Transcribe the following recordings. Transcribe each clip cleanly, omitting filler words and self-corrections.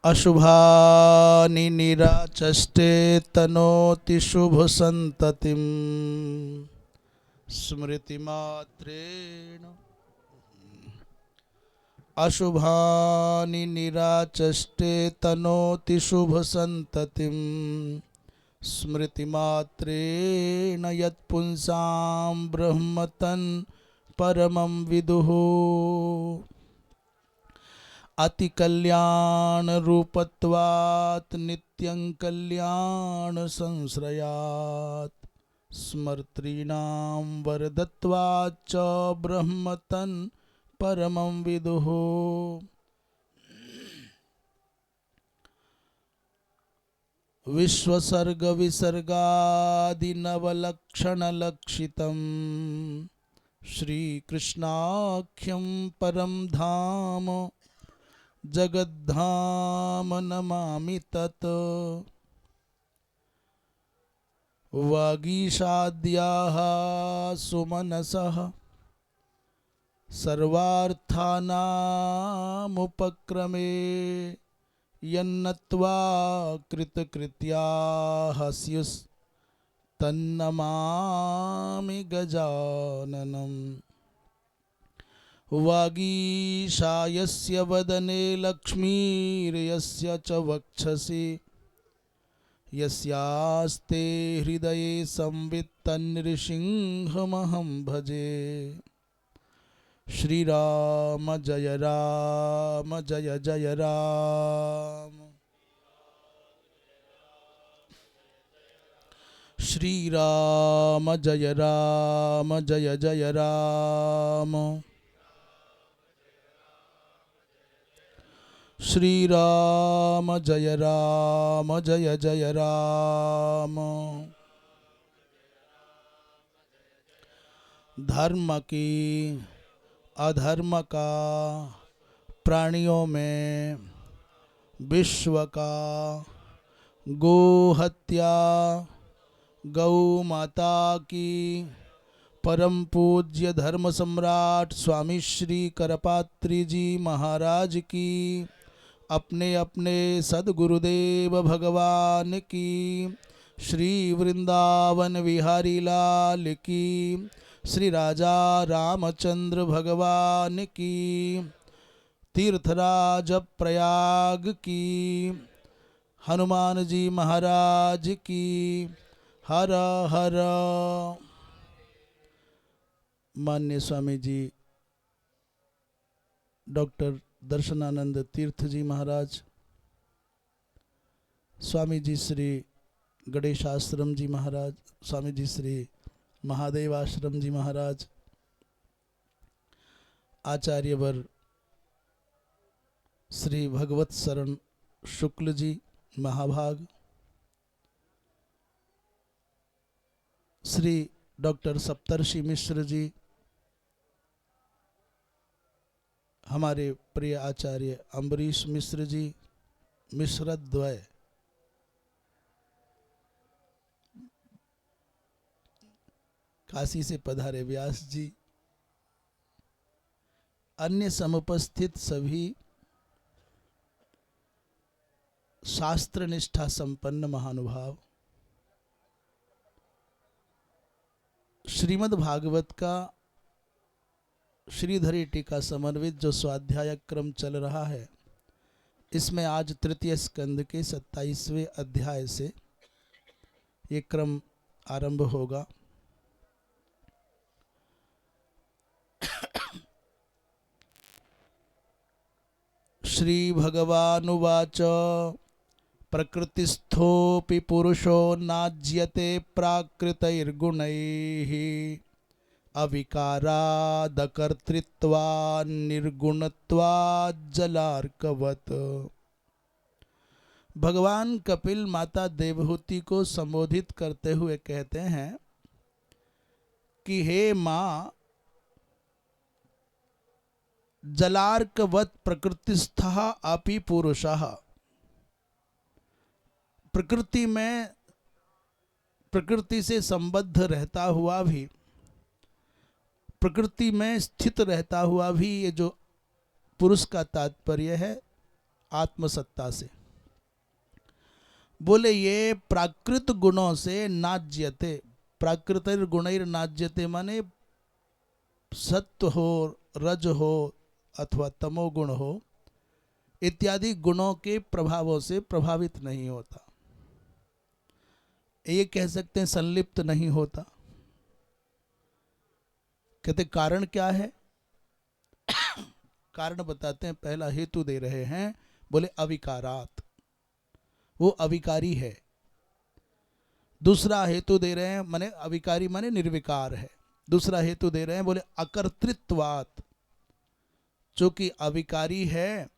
अशुभानि निराचष्टे तनोति शुभ संततिं स्मृतिमात्रेण। अशुभानि निराचष्टे तनोति शुभ संततिं स्मृतिमात्रेण यत्पुंसां ब्रह्मतन् परमं विदुः। अति कल्याण रूपत्वात् नित्यं कल्याण संश्रयात् स्मर्तॄणां वरदत्वाच्च ब्रह्मतन् परमं विदुः। विश्वसर्ग विसर्गादिनवलक्षणलक्षितं श्रीकृष्णाख्यं परं धाम जगद्धाम नमामि तत्। वागीशाद्याः सुमनसः सर्वार्थानामुपक्रमे यन्नत्वा कृतकृत्याः स्युस्तन्नमामि गजाननम्। वागीशायस्य वदने लक्ष्मीर्यस्य च वक्षसि यस्यास्ते हृदये संवित् तन्नृसिंहमहं भजे। श्रीराम जय राम जय जय राम। श्रीराम जय राम जय जय राम। श्रीराम जय राम जय जय राम। धर्म की अधर्म का प्राणियों में विश्व का गो हत्या गौ माता की परम पूज्य धर्म सम्राट स्वामी श्री करपात्री जी महाराज की अपने अपने सद्गुरुदेव भगवान की श्री वृंदावन विहारी लाल की श्री राजा रामचंद्र भगवान की तीर्थराज प्रयाग की हनुमान जी महाराज की हर हर। मान्य स्वामी जी डॉक्टर दर्शनानंद तीर्थ जी महाराज, स्वामी जी श्री गणेश आश्रम जी महाराज, स्वामी जी श्री महादेव आश्रम जी महाराज, आचार्यवर श्री भगवत शरण शुक्ल जी महाभाग, श्री डॉक्टर सप्तर्षि मिश्र जी, हमारे प्रिय आचार्य अम्बरीश मिश्र जी, मिश्रद्वय, काशी से पधारे व्यास जी, अन्य समुपस्थित सभी शास्त्र निष्ठा संपन्न महानुभाव, श्रीमद् भागवत का श्रीधरी टीका समन्वित जो स्वाध्याय क्रम चल रहा है, इसमें आज तृतीय स्कंद के 27वें अध्याय से ये क्रम आरंभ होगा। श्री भगवानुवाच प्रकृतिस्थोऽपि पुरुषो नाज्यते प्राकृतैर्गुणैः अविकारादकर्तृत्वान् निर्गुणत्वात् जलार्कवत्। भगवान कपिल माता देवहूति को संबोधित करते हुए कहते हैं कि हे माँ, जलार्कवत् प्रकृतिस्थः अपि पुरुषः। प्रकृति में प्रकृति से संबद्ध रहता हुआ भी, प्रकृति में स्थित रहता हुआ भी, ये जो पुरुष का तात्पर्य है आत्मसत्ता से, बोले ये प्राकृत गुणों से नाज्यते, प्राकृतिर गुणैर नाज्यते माने सत्व हो, रज हो अथवा तमोगुण हो इत्यादि गुणों के प्रभावों से प्रभावित नहीं होता। ये कह सकते हैं संलिप्त नहीं होता। कहते कारण क्या है? कारण बताते हैं, पहला हेतु दे रहे हैं, बोले अविकारात, वो अविकारी है। दूसरा हेतु दे रहे हैं, माने अविकारी माने निर्विकार है। दूसरा हेतु दे रहे हैं, बोले अकर्तृत्वात्, चूंकि अविकारी है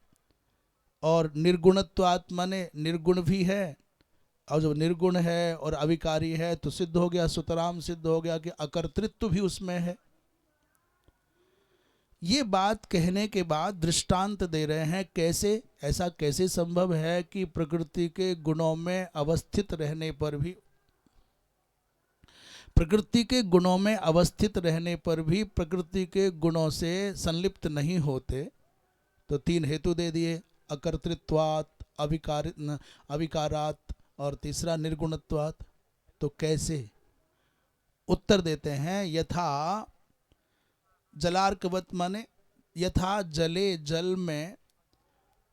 और निर्गुणत्वात् माने निर्गुण भी है, और जब निर्गुण है और अविकारी है तो सिद्ध हो गया, सुतराम सिद्ध हो गया कि अकर्तृत्व भी उसमें है। ये बात कहने के बाद दृष्टांत दे रहे हैं, कैसे, ऐसा कैसे संभव है कि प्रकृति के गुणों में अवस्थित रहने पर भी, प्रकृति के गुणों में अवस्थित रहने पर भी प्रकृति के गुणों से संलिप्त नहीं होते। तो तीन हेतु दे दिए, अकर्तृत्वात्, अविकारात् और तीसरा निर्गुणत्वात्। तो कैसे? उत्तर देते हैं, यथा जलार्कवत माने यथा जले, जल में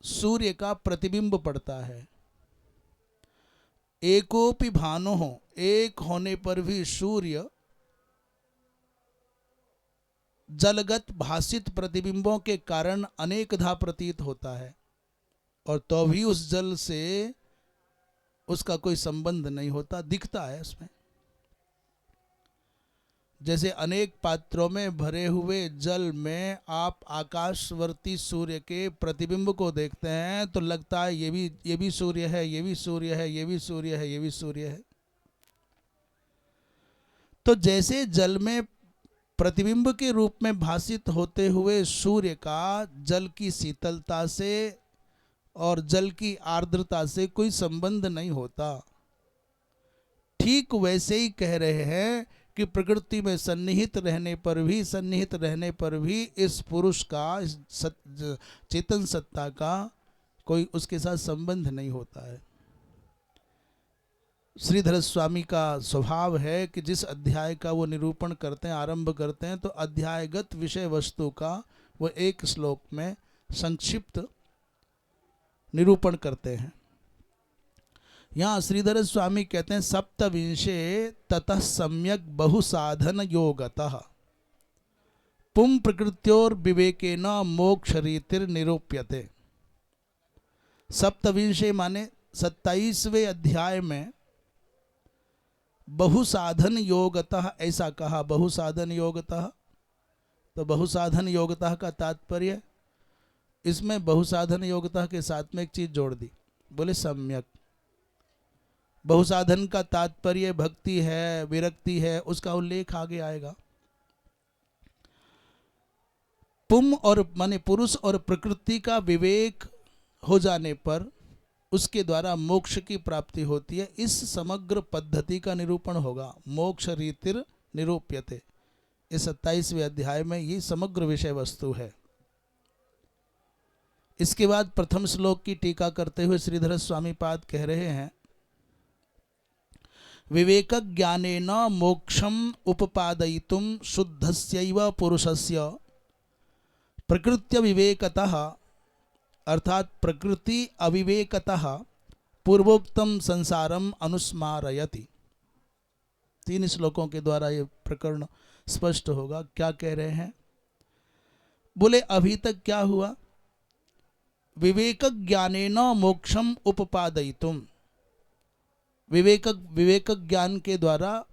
सूर्य का प्रतिबिंब पड़ता है। एकोपि भानो हो, एक होने पर भी सूर्य जलगत भासित प्रतिबिंबों के कारण अनेकधा प्रतीत होता है, और तो भी उस जल से उसका कोई संबंध नहीं होता, दिखता है उसमें। जैसे अनेक पात्रों में भरे हुए जल में आप आकाशवर्ती सूर्य के प्रतिबिंब को देखते हैं तो लगता है ये भी सूर्य है, ये भी सूर्य है, ये भी सूर्य है, ये भी सूर्य है। तो जैसे जल में प्रतिबिंब के रूप में भासित होते हुए सूर्य का जल की शीतलता से और जल की आर्द्रता से कोई संबंध नहीं होता, ठीक वैसे ही कह रहे हैं कि प्रकृति में सन्निहित रहने पर भी इस पुरुष का, इस चेतन सत्ता का कोई उसके साथ संबंध नहीं होता है। श्रीधर स्वामी का स्वभाव है कि जिस अध्याय का वो निरूपण करते हैं, आरंभ करते हैं, तो अध्यायगत विषय वस्तु का वो एक श्लोक में संक्षिप्त निरूपण करते हैं। यहाँ श्रीधर स्वामी कहते हैं, सप्तविंशे ततः सम्यक बहुसाधन योगतः पुम प्रकृत्योर विवेकेन मोक्ष रीतिर निरूप्यते। सप्तविंशे माने 27वें अध्याय में बहुसाधन योगतः ऐसा कहा। बहुसाधन योगतः, तो बहुसाधन योगतः का तात्पर्य, इसमें बहुसाधन योगतः के साथ में एक चीज जोड़ दी, बोले सम्यक। बहुसाधन का तात्पर्य भक्ति है, विरक्ति है, उसका उल्लेख आगे आएगा। पुम और माने पुरुष और प्रकृति का विवेक हो जाने पर उसके द्वारा मोक्ष की प्राप्ति होती है। इस समग्र पद्धति का निरूपण होगा। मोक्ष रीतिर निरूप्यते, इस 27वें अध्याय में ये समग्र विषय वस्तु है। इसके बाद प्रथम श्लोक की टीका करते हुए श्रीधर स्वामी पाद कह रहे हैं, विवेक ज्ञानेन मोक्षम उपपादयितुम शुद्धस्यैव पुरुषस्य प्रकृत्य विवेकतः, अर्थात प्रकृति अविवेकतः पूर्वोक्तम संसारम अनुस्मारयति। 3 श्लोकों के द्वारा ये प्रकरण स्पष्ट होगा। क्या कह रहे हैं? बोले अभी तक क्या हुआ? विवेक ज्ञानेन मोक्षम उपपादयितुम, विवेक ज्ञान के द्वारा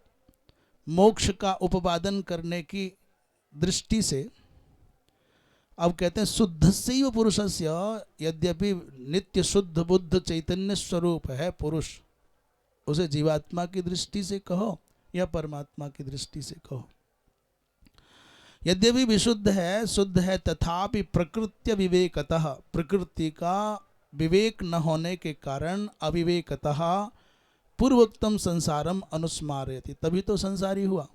मोक्ष का उपादन करने की दृष्टि से, अब कहते हैं शुद्धस्यैव पुरुषस्य, यद्यपि नित्य शुद्ध बुद्ध चैतन्य स्वरूप है पुरुष, उसे जीवात्मा की दृष्टि से कहो या परमात्मा की दृष्टि से कहो, यद्यपि विशुद्ध है, शुद्ध है, तथापि प्रकृत्य विवेकतः, प्रकृति का विवेक न होने के कारण अविवेकतः पूर्वोक्तम संसारम अनुस्मारयति, तभी तो संसारी हुआ।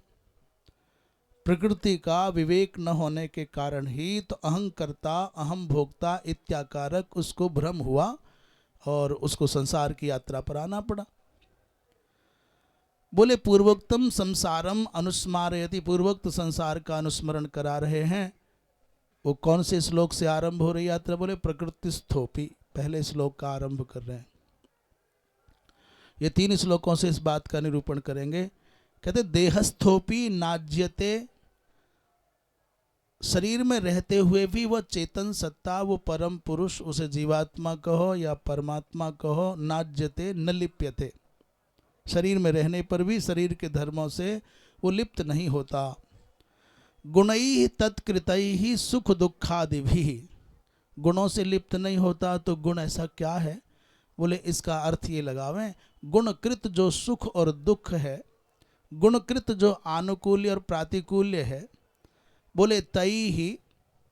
प्रकृति का विवेक न होने के कारण ही तो अहंकर्ता, अहम भोक्ता इत्याकारक उसको भ्रम हुआ और उसको संसार की यात्रा पर आना पड़ा। बोले पूर्वोक्तम संसारम अनुस्मारयति, पूर्वोक्त संसार का अनुस्मरण करा रहे हैं। वो कौन से श्लोक से आरंभ हो रही यात्रा? बोले प्रकृति स्थोपी, पहले श्लोक का आरंभ कर रहे हैं। ये 3 श्लोकों से इस बात का निरूपण करेंगे। कहते देहस्थोपी नाज्यते, शरीर में रहते हुए भी वह चेतन सत्ता, वो परम पुरुष, उसे जीवात्मा कहो या परमात्मा कहो, नाज्यते न लिप्यते, शरीर में रहने पर भी शरीर के धर्मों से वो लिप्त नहीं होता। गुणैः तत्कृतैः सुख दुखादिभिः, गुणों से लिप्त नहीं होता। तो गुण ऐसा क्या है? बोले इसका अर्थ ये लगावें, गुणकृत जो सुख और दुख है, गुणकृत जो आनुकूल्य और प्रातिकूल्य है, बोले तैः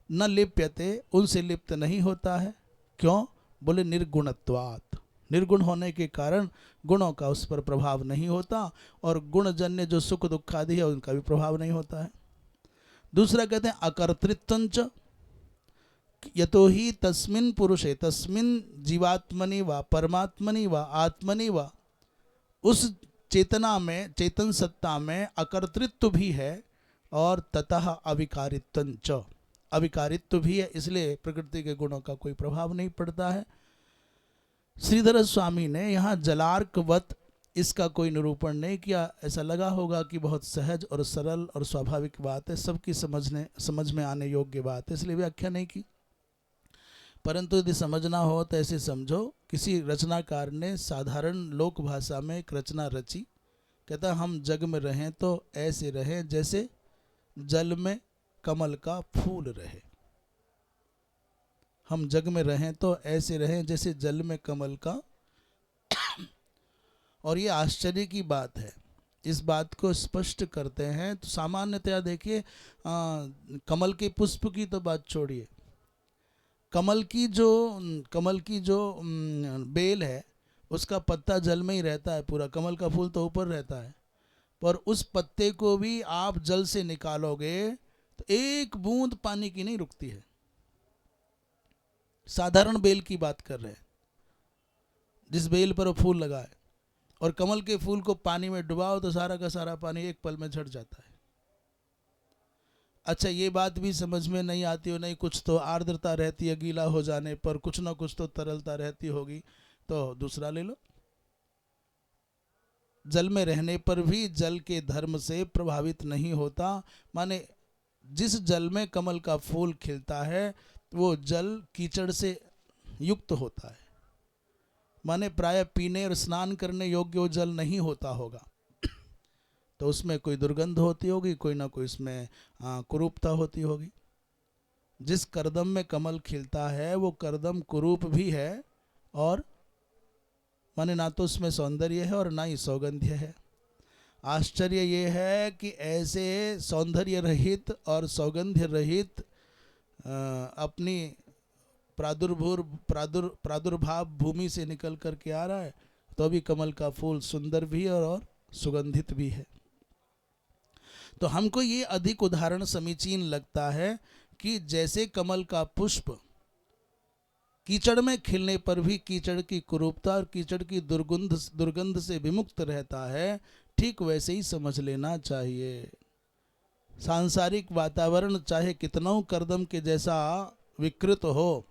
न लिप्यते, उनसे लिप्त नहीं होता है। क्यों? बोले निर्गुणत्वात्, निर्गुण होने के कारण गुणों का उस पर प्रभाव नहीं होता, और गुणजन्य जो सुख दुख आदि है उनका भी प्रभाव नहीं होता है। दूसरा कहते हैं अकर्तृत्वंच, यतो ही तस्मिन् पुरुषे, तस्मिन् जीवात्मनि व परमात्मनि व आत्मनि व, उस चेतना में, चेतन सत्ता में अकर्तृत्व भी है और ततः अविकारित्वंच, अविकारित्व भी है, इसलिए प्रकृति के गुणों का कोई प्रभाव नहीं पड़ता है। श्रीधर स्वामी ने यहाँ जलार्कवत इसका कोई निरूपण नहीं किया। ऐसा लगा होगा कि बहुत सहज और सरल और स्वाभाविक बात है, सबकी समझ में आने योग्य बात है, इसलिए व्याख्या नहीं की। परंतु यदि समझना हो तो ऐसे समझो, किसी रचनाकार ने साधारण लोक भाषा में एक रचना रची। कहता हम जग में रहें तो ऐसे रहें जैसे जल में कमल का फूल रहे। हम जग में रहें तो ऐसे रहें जैसे जल में कमल का। और ये आश्चर्य की बात है, इस बात को स्पष्ट करते हैं। तो सामान्यतया देखिए, कमल के पुष्प की तो बात छोड़िए, कमल की जो बेल है उसका पत्ता जल में ही रहता है पूरा, कमल का फूल तो ऊपर रहता है। पर उस पत्ते को भी आप जल से निकालोगे तो एक बूंद पानी की नहीं रुकती है। साधारण बेल की बात कर रहे हैं, जिस बेल पर वो फूल लगा है, और कमल के फूल को पानी में डुबाओ तो सारा का सारा पानी एक पल में झड़ जाता है। अच्छा, ये बात भी समझ में नहीं आती हो, नहीं कुछ तो आर्द्रता रहती है गीला हो जाने पर, कुछ ना कुछ तो तरलता रहती होगी, तो दूसरा ले लो। जल में रहने पर भी जल के धर्म से प्रभावित नहीं होता। माने जिस जल में कमल का फूल खिलता है वो जल कीचड़ से युक्त होता है, माने प्राय पीने और स्नान करने योग्य वो जल नहीं होता होगा। तो उसमें कोई दुर्गंध होती होगी, कोई ना कोई इसमें कुरूपता होती होगी। जिस करदम में कमल खिलता है वो करदम कुरूप भी है, और माने ना तो उसमें सौंदर्य है और ना ही सौगंध्य है। आश्चर्य ये है कि ऐसे सौंदर्य रहित और सौगंध्य रहित अपनी प्रादुर्भाव भूमि से निकल करके आ रहा है, तो अभी कमल का फूल सुंदर भी है और सुगंधित भी है। तो हमको ये अधिक उदाहरण समीचीन लगता है कि जैसे कमल का पुष्प कीचड़ में खिलने पर भी कीचड़ की कुरूपता और कीचड़ की दुर्गंध से विमुक्त रहता है, ठीक वैसे ही समझ लेना चाहिए। सांसारिक वातावरण चाहे कितना करदम के जैसा विकृत हो,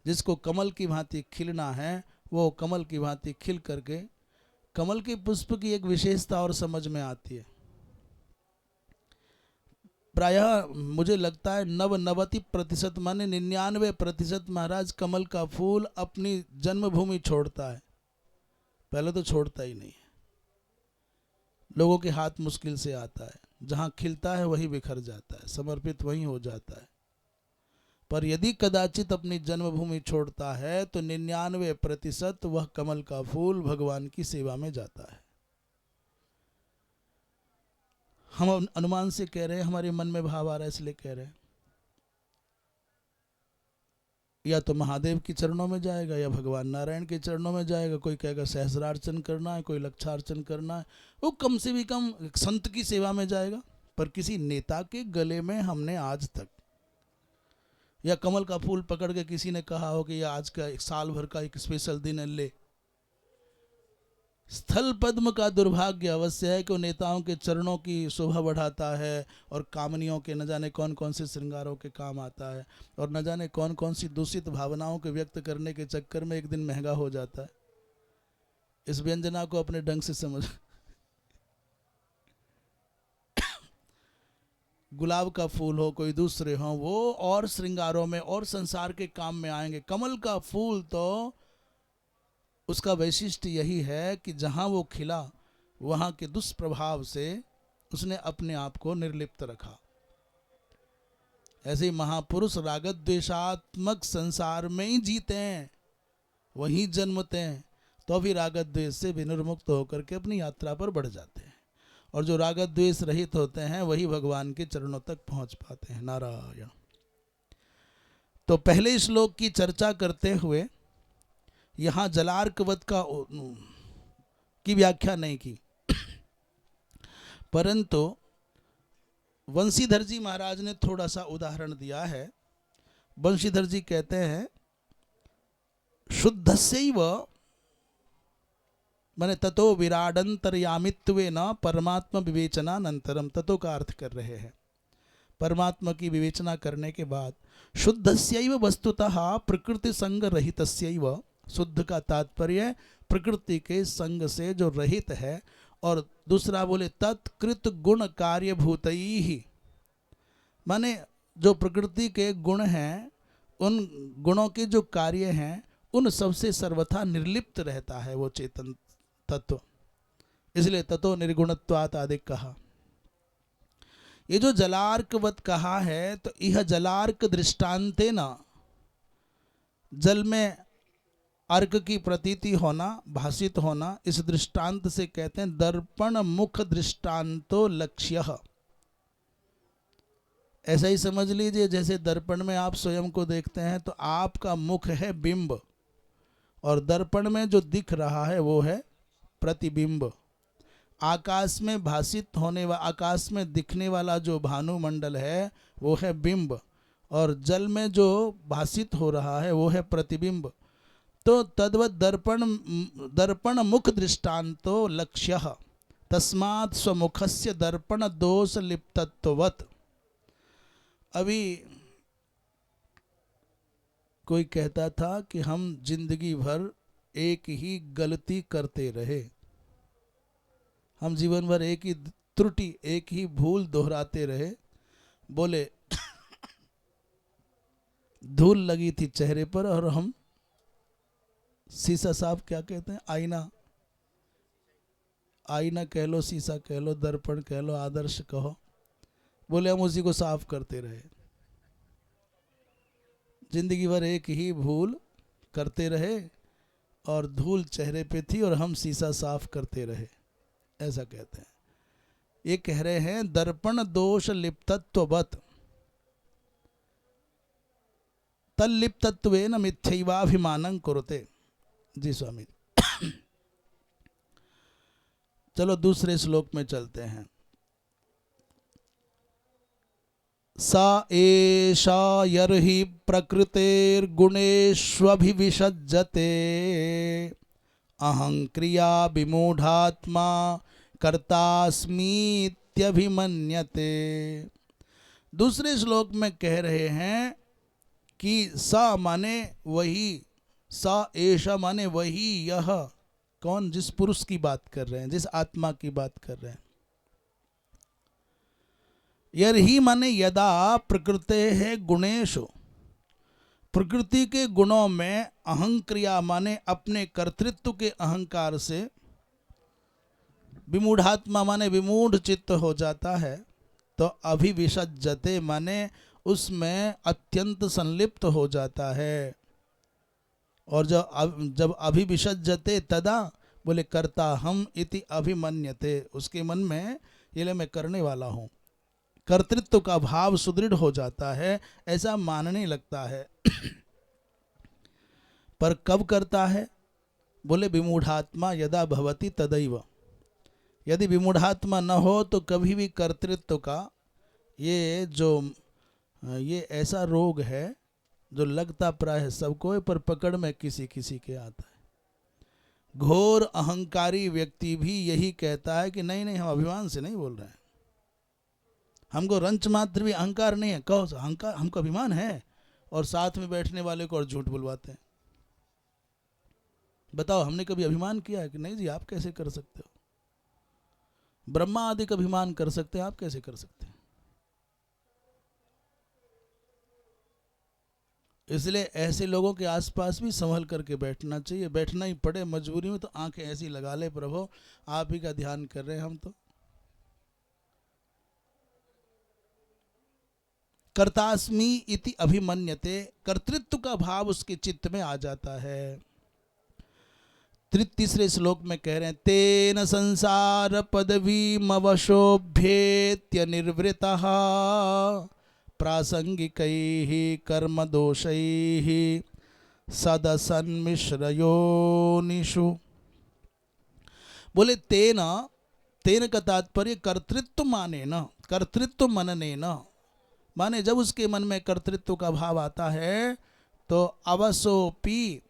जिसको कमल की भांति खिलना है वो कमल की भांति खिल करके, कमल के पुष्प की एक विशेषता और समझ में आती है। प्रायः मुझे लगता है 99% माने 99% महाराज कमल का फूल अपनी जन्मभूमि छोड़ता है, पहले तो छोड़ता ही नहीं है। लोगों के हाथ मुश्किल से आता है, जहाँ खिलता है वही बिखर जाता है, समर्पित वहीं हो जाता है। पर यदि कदाचित अपनी जन्मभूमि छोड़ता है तो 99% वह कमल का फूल भगवान की सेवा में जाता है। हम अनुमान से कह रहे हैं, हमारे मन में भाव आ रहा है इसलिए कह रहे हैं। या तो महादेव के चरणों में जाएगा या भगवान नारायण के चरणों में जाएगा। कोई कहेगा सहस्रार्चन करना है, कोई लक्षार्चन करना है, वो कम से भी कम संत की सेवा में जाएगा। पर किसी नेता के गले में हमने आज तक या कमल का फूल पकड़ के किसी ने कहा हो कि ये आज का एक साल भर का एक स्पेशल दिन है, ले। स्थल पद्म का दुर्भाग्य अवश्य है कि वो नेताओं के चरणों की शोभा बढ़ाता है और कामनियों के न जाने कौन कौन से श्रृंगारों के काम आता है, और न जाने कौन कौन सी दूषित भावनाओं को व्यक्त करने के चक्कर में एक दिन महंगा हो जाता है। इस व्यंजना को अपने ढंग से समझ। गुलाब का फूल हो, कोई दूसरे हो, वो और श्रृंगारों में और संसार के काम में आएंगे। कमल का फूल तो उसका वैशिष्ट यही है कि जहाँ वो खिला वहाँ के दुष्प्रभाव से उसने अपने आप को निर्लिप्त रखा। ऐसे ही महापुरुष रागत द्वेषात्मक संसार में ही जीते हैं, वहीं जन्मते हैं, तो भी रागत द्वेष से विनिर्मुक्त होकर के अपनी यात्रा पर बढ़ जाते हैं। और जो रागत द्वेष रहित होते हैं वही भगवान के चरणों तक पहुंच पाते हैं। नारायण। तो पहले श्लोक की चर्चा करते हुए यहाँ जलार्कवत की व्याख्या नहीं की, परंतु वंशीधर जी महाराज ने थोड़ा सा उदाहरण दिया है। वंशीधर जी कहते हैं शुद्धस्यैव माने ततो विराडंतर्यामित्वेन परमात्मा विवेचनानंतरम, ततो का अर्थ कर रहे हैं परमात्मा की विवेचना करने के बाद। शुद्धस्यैव वस्तुतः प्रकृति संग रहितस्यैव, शुद्ध का तात्पर्य प्रकृति के संग से जो रहित है, और दूसरा बोले तत्कृत गुण कार्यभूतैहि, माने जो प्रकृति के गुण हैं उन गुणों के जो कार्य हैं उन सबसे सर्वथा निर्लिप्त रहता है वो चेतन तत्व, इसलिए ततो निर्गुणत्वात् आदि कहा। ये जो जलार्कवत कहा है तो यह जलार्क दृष्टांते न, जल में अर्क की प्रतीति होना, भाषित होना, इस दृष्टांत से कहते हैं दर्पण मुख दृष्टांतो लक्ष्य। ऐसा ही समझ लीजिए जैसे दर्पण में आप स्वयं को देखते हैं तो आपका मुख है बिंब और दर्पण में जो दिख रहा है वो है प्रतिबिंब। आकाश में भाषित होने वाला, आकाश में दिखने वाला जो भानुमंडल है वो है बिंब, और जल में जो भाषित हो रहा है वो है प्रतिबिंब। तो तद्वत दर्पण मुख दृष्टांतो लक्ष्य, तस्मात् स्वमुखस्य दर्पण दोष लिप्तत्ववत्। अभी कोई कहता था कि हम जिंदगी भर एक ही गलती करते रहे, हम जीवन भर एक ही त्रुटि, एक ही भूल दोहराते रहे। बोले धूल लगी थी चेहरे पर और हम शीशा साफ क्या कहते हैं, आईना, आईना कह लो, शीशा कह लो, दर्पण कह लो, आदर्श कहो, बोले हम उसी को साफ करते रहे। जिंदगी भर एक ही भूल करते रहे और धूल चेहरे पे थी और हम शीशा साफ करते रहे, ऐसा कहते हैं। ये कह रहे हैं दर्पण दोष लिप्तत्ववत् तल्लिप्तत्वेन मिथ्यैवाभिमानं कुरुते। जी स्वामी। चलो दूसरे श्लोक में चलते हैं। सा एषा यर्हि प्रकृतेर्गुणेष्वभिविषज्जते अहं क्रिया विमूढ़ात्मा कर्तास्मीत्यभिमन्यते। दूसरे श्लोक में कह रहे हैं कि सा माने वही, सा एषा माने वही, यह कौन, जिस पुरुष की बात कर रहे हैं, जिस आत्मा की बात कर रहे हैं। यर्हि माने यदा प्रकृते है गुणेषु, प्रकृति के गुणों में अहंक्रिया माने अपने कर्तृत्व के अहंकार से, विमूढ़ात्मा माने विमूढ़ चित्त हो जाता है, तो अभिविषज्जते माने उसमें अत्यंत संलिप्त हो जाता है। और जब अभिविषज्जते तदा बोले कर्ता हम इति अभिमन्यते, उसके मन में ये ले मैं करने वाला हूँ, कर्तृत्व का भाव सुदृढ़ हो जाता है, ऐसा मानने लगता है। पर कब करता है, बोले विमूढ़ात्मा यदा भवति तदैव। यदि विमूढ़ात्मा न हो तो कभी भी कर्तृत्व का ये ऐसा रोग है जो लगता प्राय सबको है, पर पकड़ में किसी किसी के आता है। घोर अहंकारी व्यक्ति भी यही कहता है कि नहीं नहीं, हम अभिमान से नहीं बोल रहे हैं, हमको रंच मात्र भी अहंकार नहीं है। कहो अहंकार, हमको अभिमान है, और साथ में बैठने वाले को और झूठ बुलवाते हैं। बताओ हमने कभी अभिमान किया है कि नहीं जी आप कैसे कर सकते हो? ब्रह्मा आदि का अभिमान कर सकते हैं, आप कैसे कर सकते हैं? इसलिए ऐसे लोगों के आसपास भी संभल करके बैठना चाहिए। बैठना ही पड़े मजबूरी में तो आंखें ऐसी लगा ले, प्रभु आप ही का ध्यान कर रहे हैं हम तो। कर्तास्मि इति अभिमन्यते, कर्तृत्व का भाव उसके चित्त में आ जाता है। तीसरे श्लोक में कह रहे हैं, तेन संसार पदवीमवशोभ्येत्य निर्वृतः प्रासंगिकैः कर्म दोषैः सदसन्मिश्रयोनिषु। बोले तेन, तेन का तात्पर्य कर्तृत्व माने न, कर्तृत्व मनने न, माने जब उसके मन में कर्तृत्व का भाव आता है तो अवसोपी,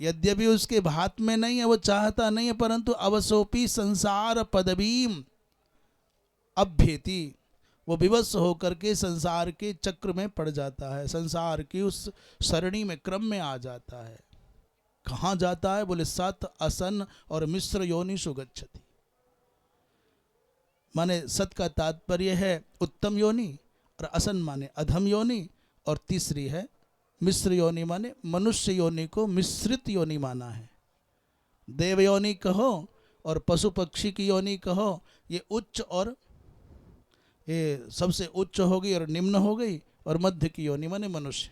यद्यपि उसके भात में नहीं है, वो चाहता नहीं है, परंतु अवसोपी संसार पदवीम अभ्येति, वो विवश होकर के संसार के चक्र में पड़ जाता है, संसार की उस सरणी में, क्रम में आ जाता है। कहाँ जाता है? बोले सत असन और मिश्र योनिषु गच्छति। माने सत का तात्पर्य है उत्तम योनि, और असन माने अधम योनि, और तीसरी है मिश्र योनि, माने मनुष्य योनि को मिश्रित योनि माना है। देव योनि कहो और पशु पक्षी की योनि कहो, ये उच्च और ये सबसे उच्च हो गई और निम्न हो गई, और मध्य की योनि माने मनुष्य।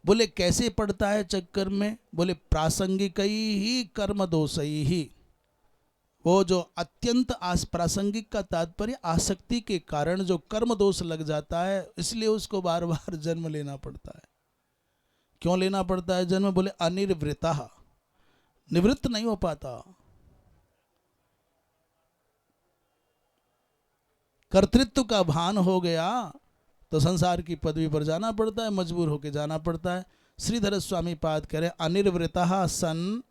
बोले कैसे पड़ता है चक्कर में? बोले प्रासंगिक ही कर्म दोषई ही, वो जो अत्यंत प्रासंगिक का तात्पर्य आसक्ति के कारण जो कर्म दोष लग जाता है, इसलिए उसको बार बार जन्म लेना पड़ता है। क्यों लेना पड़ता है जन्म? बोले अनिर्वृता, निवृत्त नहीं हो पाता। कर्तृत्व का भान हो गया तो संसार की पदवी पर जाना पड़ता है, मजबूर होकर जाना पड़ता है। श्रीधर स्वामी पाद कह रहे अनिर्वृता सन,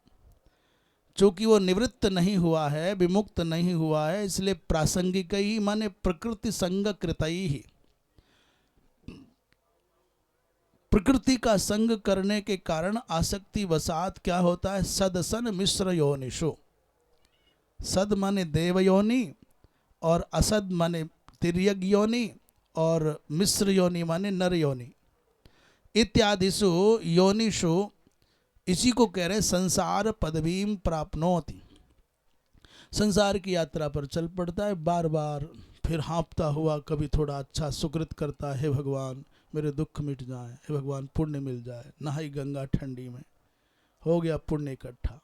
चूंकि वो निवृत्त नहीं हुआ है, विमुक्त नहीं हुआ है, इसलिए प्रासंगिक ही माने प्रकृति संग कृतई ही, प्रकृति का संग करने के कारण आसक्ति वसात क्या होता है? सदसन मिश्र योनिषु। सद माने देव योनि, और असद माने तिर्यक योनि, और मिश्र योनि माने नर योनि। इत्यादिषु योनिषु, इसी को कह रहे संसार पदवीम प्राप्नोति। संसार की यात्रा पर चल पड़ता है बार बार, फिर हाँपता हुआ कभी थोड़ा अच्छा सुकृत करता है, हे भगवान मेरे दुख मिट जाए, हे भगवान पुण्य मिल जाए। नहाई गंगा ठंडी में, हो गया पुण्य इकट्ठा,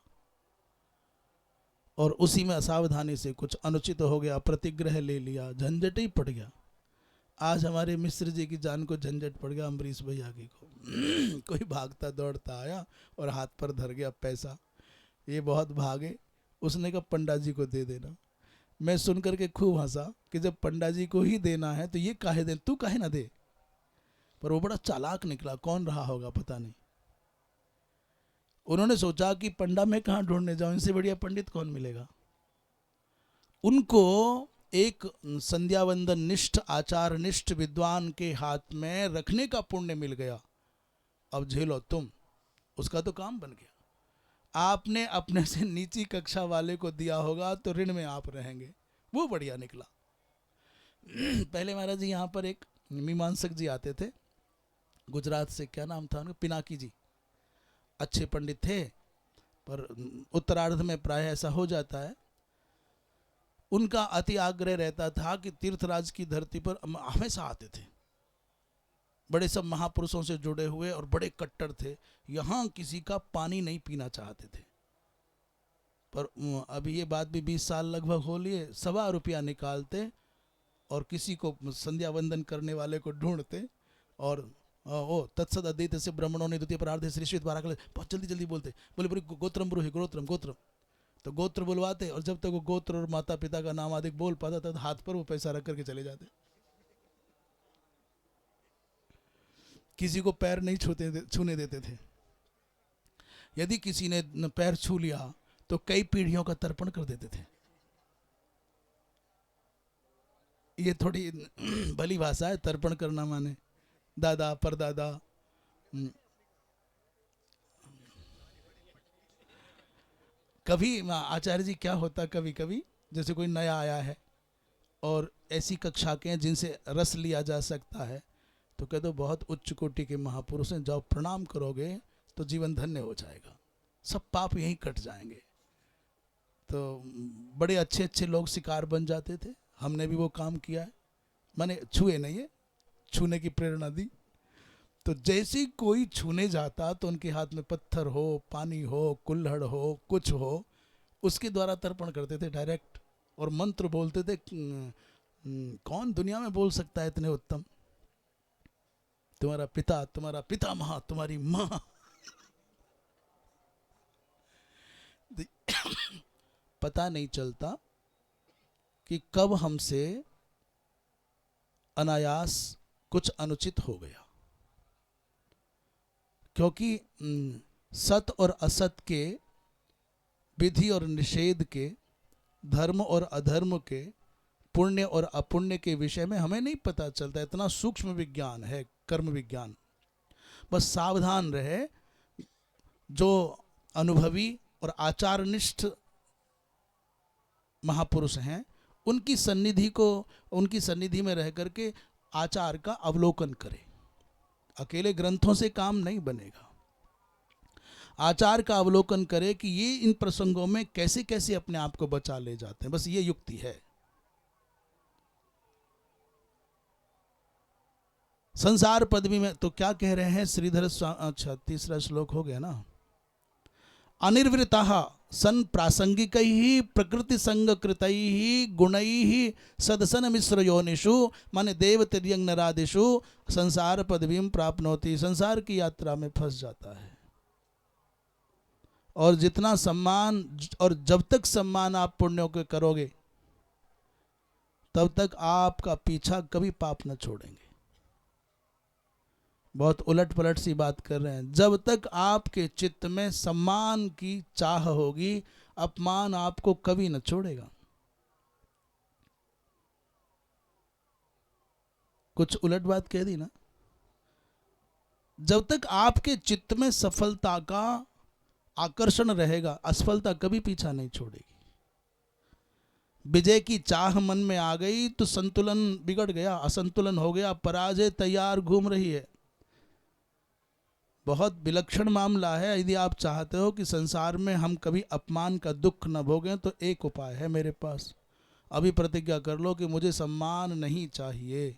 और उसी में असावधानी से कुछ अनुचित हो गया, प्रतिग्रह ले लिया, झंझट ही पड़ गया। आज हमारे मिश्र जी की जान को झंझट पड़ गया, अम्बरीश भैया की को। कोई भागता दौड़ता आया और हाथ पर धर गया पैसा, ये बहुत भागे, उसने कहा पंडा जी को दे देना। मैं सुन करके खूब हंसा कि जब पंडा जी को ही देना है तो ये काहे दे, तू काहे ना दे। पर वो बड़ा चालाक निकला, कौन रहा होगा पता नहीं। उन्होंने सोचा कि पंडा मैं कहाँ ढूंढने जाऊं, इनसे बढ़िया पंडित कौन मिलेगा। उनको एक संध्या वंदन निष्ठ, आचार निष्ठ विद्वान के हाथ में रखने का पुण्य मिल गया। अब झेलो तुम, उसका तो काम बन गया। आपने अपने से नीची कक्षा वाले को दिया होगा तो ऋण में आप रहेंगे, वो बढ़िया निकला। पहले महाराज जी यहाँ पर एक मीमांसक जी आते थे, गुजरात से, क्या नाम था उनका, पिनाकी जी। अच्छे पंडित थे, पर उत्तरार्ध में प्राय ऐसा हो जाता है। उनका अति आग्रह रहता था कि तीर्थराज की धरती पर हमेशा आते थे, बड़े सब महापुरुषों से जुड़े हुए और बड़े कट्टर थे, यहाँ किसी का पानी नहीं पीना चाहते थे। पर अभी ये बात भी 20 साल लगभग हो लिए, 1.25 रुपया निकालते और किसी को संध्या वंदन करने वाले को ढूंढते, और ओ तत्सद अद्वैत से ब्राह्मणों ने द्वितीय परार्थ श्री श्वेत बारह, बहुत जल्दी जल्दी बोलते, बोले बोले गोत्रम ब्रूहि, गोत्रम गोत्रम, तो गोत्र बुलवाते, और जब तक वो गोत्र और माता पिता का नाम अधिक बोल पाता तब हाथ पर वो पैसा रख करके चले जाते। किसी को पैर नहीं छूने देते थे। यदि किसी ने पैर छू लिया तो कई पीढ़ियों का तर्पण कर देते थे। ये थोड़ी भली भाषा है, तर्पण करना माने दादा परदादा। कभी आचार्य जी क्या होता, कभी कभी जैसे कोई नया आया है और ऐसी कक्षा के हैं जिनसे रस लिया जा सकता है, तो कह दो बहुत उच्च कोटि के महापुरुष हैं, जाओ प्रणाम करोगे तो जीवन धन्य हो जाएगा, सब पाप यहीं कट जाएंगे। तो बड़े अच्छे अच्छे लोग शिकार बन जाते थे। हमने भी वो काम किया है, मैंने छुए नहीं है, छूने की प्रेरणा दी। तो जैसे कोई छूने जाता तो उनके हाथ में पत्थर हो, पानी हो, कुल्हड़ हो, कुछ हो, उसके द्वारा तर्पण करते थे डायरेक्ट। और मंत्र बोलते थे, कौन दुनिया में बोल सकता है इतने उत्तम, तुम्हारा पिता, तुम्हारा पितामह, तुम्हारी माँ। पता नहीं चलता कि कब हमसे अनायास कुछ अनुचित हो गया, क्योंकि सत और असत के, विधि और निषेध के, धर्म और अधर्म के, पुण्य और अपुण्य के विषय में हमें नहीं पता चलता। इतना सूक्ष्म विज्ञान है कर्म विज्ञान। बस सावधान रहे, जो अनुभवी और आचारनिष्ठ महापुरुष हैं उनकी सन्निधि में रह करके आचार का अवलोकन करें। अकेले ग्रंथों से काम नहीं बनेगा। आचार का अवलोकन करें कि ये इन प्रसंगों में कैसे कैसे अपने आप को बचा ले जाते हैं। बस ये युक्ति है। संसार पदवी में तो क्या कह रहे हैं श्रीधर स्वामी, अच्छा तीसरा श्लोक हो गया ना। अनिर्वृतः सन प्रासंगिक ही प्रकृति संग कृत ही गुण ही सदसन मिश्र योनिषु माने देव तिर्यंग नरादिषु संसार पदवीम प्राप्नोति। संसार की यात्रा में फंस जाता है। और जितना सम्मान, और जब तक सम्मान आप पुण्यों के करोगे तब तक आपका पीछा कभी पाप न छोड़ेंगे। बहुत उलट पलट सी बात कर रहे हैं। जब तक आपके चित्त में सम्मान की चाह होगी, अपमान आपको कभी न छोड़ेगा। कुछ उलट बात कह दी ना। जब तक आपके चित्त में सफलता का आकर्षण रहेगा, असफलता कभी पीछा नहीं छोड़ेगी। विजय की चाह मन में आ गई तो संतुलन बिगड़ गया, असंतुलन हो गया, पराजय तैयार घूम रही है। बहुत विलक्षण मामला है। यदि आप चाहते हो कि संसार में हम कभी अपमान का दुख न भोगें तो एक उपाय है मेरे पास। अभी प्रतिज्ञा कर लो कि मुझे सम्मान नहीं चाहिए।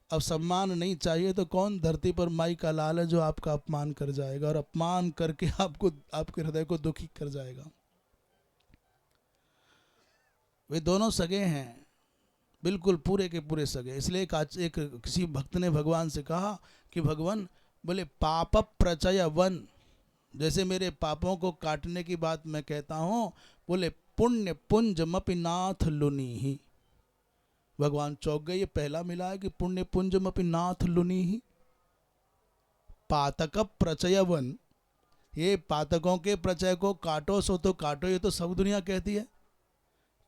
अब सम्मान नहीं चाहिए तो कौन धरती पर माई का लाल है जो आपका अपमान कर जाएगा, और अपमान करके आपको, आपके हृदय को दुखी कर जाएगा। वे दोनों सगे हैं, बिल्कुल पूरे के पूरे सगे। इसलिए एक किसी भक्त ने भगवान से कहा कि भगवान, बोले पाप प्रचय वन, जैसे मेरे पापों को काटने की बात मैं कहता हूँ, बोले पुण्य पुंज मपि नाथ लुनी ही। भगवान चौंक गए, ये पहला मिला है कि पुण्य पुंज मपि नाथ लुनी ही। पातक प्रचय वन, ये पातकों के प्रचय को काटो सो तो काटो, ये तो सब दुनिया कहती है,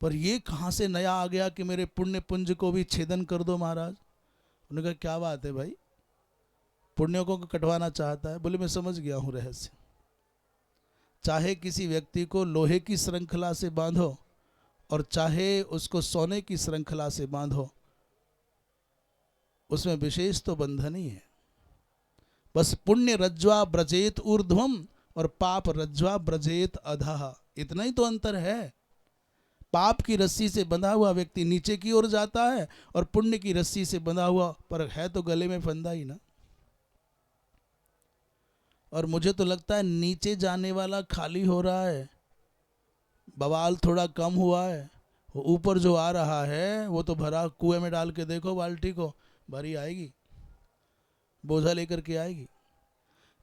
पर ये कहाँ से नया आ गया कि मेरे पुण्य पुंज को भी छेदन कर दो महाराज। उन्होंने कहा क्या बात है भाई, पुण्यों को कटवाना चाहता है? बोले मैं समझ गया हूँ रहस्य। चाहे किसी व्यक्ति को लोहे की श्रृंखला से बांधो और चाहे उसको सोने की श्रृंखला से बांधो, उसमें विशेष तो बंधन ही है। बस पुण्य रज्ज्वा ब्रजेत ऊर्ध्वम और पाप रज्ज्वा ब्रजेत अधः, इतना ही तो अंतर है। पाप की रस्सी से बंधा हुआ व्यक्ति नीचे की ओर जाता है और पुण्य की रस्सी से बंधा हुआ पर है तो गले में फंदा ही ना। और मुझे तो लगता है नीचे जाने वाला खाली हो रहा है, बवाल थोड़ा कम हुआ है। ऊपर जो आ रहा है वो तो भरा, कुएं में डाल के देखो बाल्टी को, भरी आएगी, बोझा लेकर के आएगी।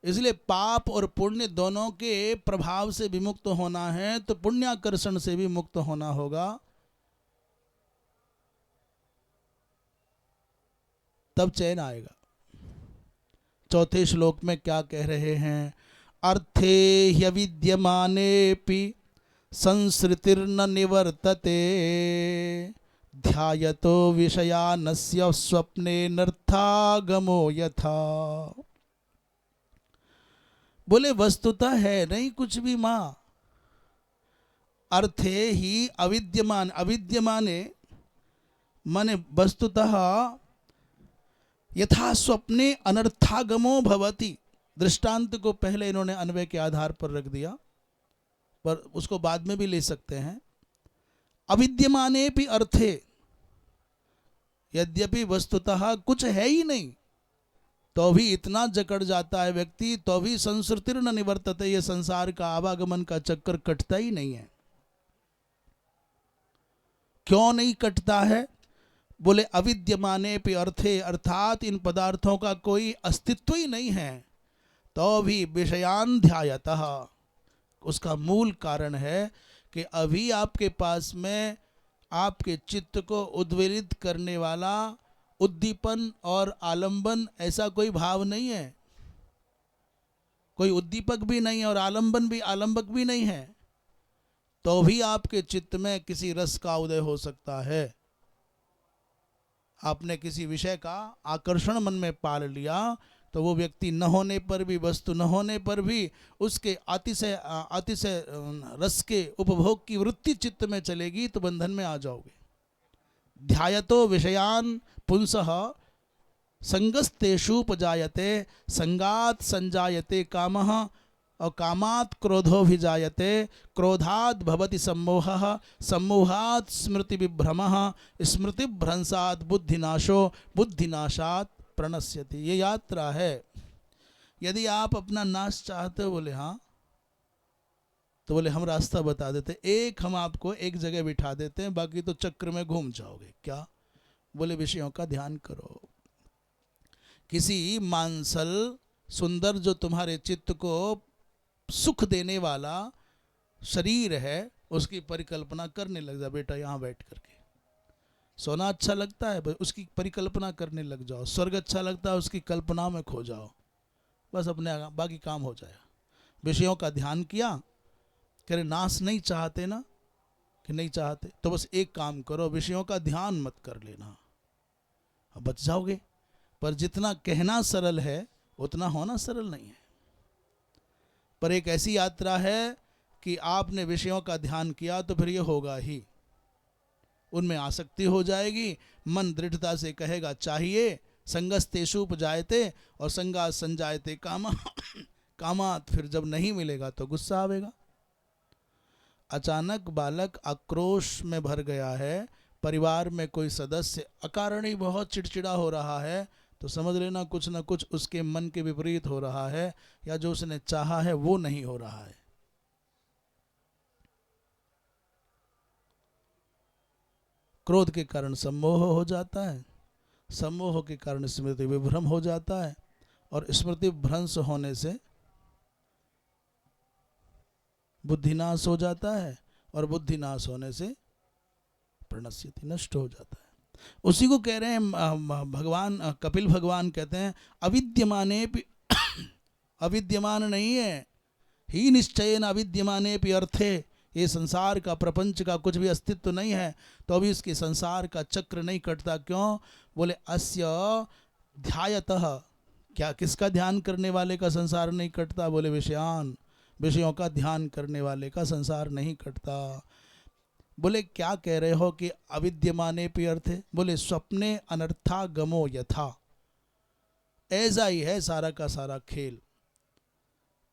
इसलिए पाप और पुण्य दोनों के प्रभाव से विमुक्त होना है तो पुण्याकर्षण से भी मुक्त होना होगा, तब चैन आएगा। चौथे श्लोक में क्या कह रहे हैं? अर्थे ह्यविद्यमानेऽपि संसृतिर्न निवर्तते, ध्यायतो विषयानस्य स्वप्ने नर्थागमो यथा। बोले वस्तुतः है नहीं कुछ भी माँ। अर्थे ही अविद्यमान, अविद्यमाने माने वस्तुतः यथा स्वप्ने अनर्थागमो भवति। दृष्टांत को पहले इन्होंने अन्वय के आधार पर रख दिया, पर उसको बाद में भी ले सकते हैं। अविद्यमाने भी अर्थे, यद्यपि वस्तुतः कुछ है ही नहीं तो भी इतना जकड़ जाता है व्यक्ति, तो भी संसृतिर न निवर्तते, ये संसार का आवागमन का चक्कर कटता ही नहीं है। क्यों नहीं कटता है? बोले अविद्यमाने पे अर्थे, अर्थात इन पदार्थों का कोई अस्तित्व ही नहीं है, तो भी विषयान ध्यायतः। उसका मूल कारण है कि अभी आपके पास में आपके चित्त को उद्वेलित करने वाला उद्दीपन और आलंबन ऐसा कोई भाव नहीं है। कोई उद्दीपक भी नहीं है और आलंबन भी, आलंबक भी नहीं है, तो भी आपके चित्त में किसी रस का उदय हो सकता है। आपने किसी विषय का आकर्षण मन में पाल लिया तो वो व्यक्ति न होने पर भी, वस्तु न होने पर भी उसके अतिशय रस के उपभोग की वृत्ति चित्त में चलेगी तो बंधन में आ जाओगे। ध्यायतो विषयान पुंसः संगस्तेषुपजायते, संगात संजायते कामः, और कामात् क्रोधो भिजायते, क्रोधात् भवति सम्मोहः, सम्मोहात् स्मृति विभ्रमः, स्मृति भ्रंशात् बुद्धिनाशो, बुद्धिनाशात् प्रणश्यति। ये यात्रा है। यदि आप अपना नाश चाहते हो, बोले हाँ, तो बोले हम रास्ता बता देते, एक हम आपको एक जगह बिठा देते हैं, बाकी तो चक्र में घूम जाओगे। क्या? बोले विषयों का ध्यान करो। किसी मांसल सुंदर जो तुम्हारे चित्त को सुख देने वाला शरीर है, उसकी परिकल्पना करने लग जा बेटा। यहाँ बैठ करके सोना अच्छा लगता है, उसकी परिकल्पना करने लग जाओ। स्वर्ग अच्छा लगता है, उसकी कल्पना में खो जाओ। बस अपने बाकी काम हो जाएगा। विषयों का ध्यान किया, कह रहे नाश नहीं चाहते ना, कि नहीं चाहते तो बस एक काम करो, विषयों का ध्यान मत कर लेना, अब बच जाओगे। पर जितना कहना सरल है उतना होना सरल नहीं है। पर एक ऐसी यात्रा है कि आपने विषयों का ध्यान किया तो फिर ये होगा ही, उनमें आसक्ति हो जाएगी। मन दृढ़ता से कहेगा चाहिए, संगस्तेषु उपजायते, और संगा संजायते कामा, कामात, फिर जब नहीं मिलेगा तो गुस्सा आवेगा। अचानक बालक आक्रोश में भर गया है, परिवार में कोई सदस्य अकारण ही बहुत चिड़चिड़ा हो रहा है, तो समझ लेना कुछ न कुछ उसके मन के विपरीत हो रहा है, या जो उसने चाहा है वो नहीं हो रहा है। क्रोध के कारण सम्मोह हो जाता है, सम्मोह के कारण स्मृति विभ्रम हो जाता है, और स्मृति भ्रंश होने से बुद्धिनाश हो जाता है, और बुद्धिनाश होने से प्रणश्यति, नष्ट हो जाता है। उसी को कह रहे हैं भगवान, कपिल भगवान कहते हैं अविद्यमाने अविद्यमान नहीं है, ही निश्चयेन अविद्यमाने भी अर्थे। ये संसार का, प्रपंच का कुछ भी अस्तित्व नहीं है, तो अभी इसके संसार का चक्र नहीं कटता। क्यों? बोले अस्य ध्यायतः, क्या किसका ध्यान करने वाले का संसार नहीं कटता? बोले विषयान, विषयों का ध्यान करने वाले का संसार नहीं कटता। बोले क्या कह रहे हो कि अविद्यमाने पे अर्थ है? बोले स्वप्ने अनर्थागमो यथा, ऐसा ही है सारा का सारा खेल।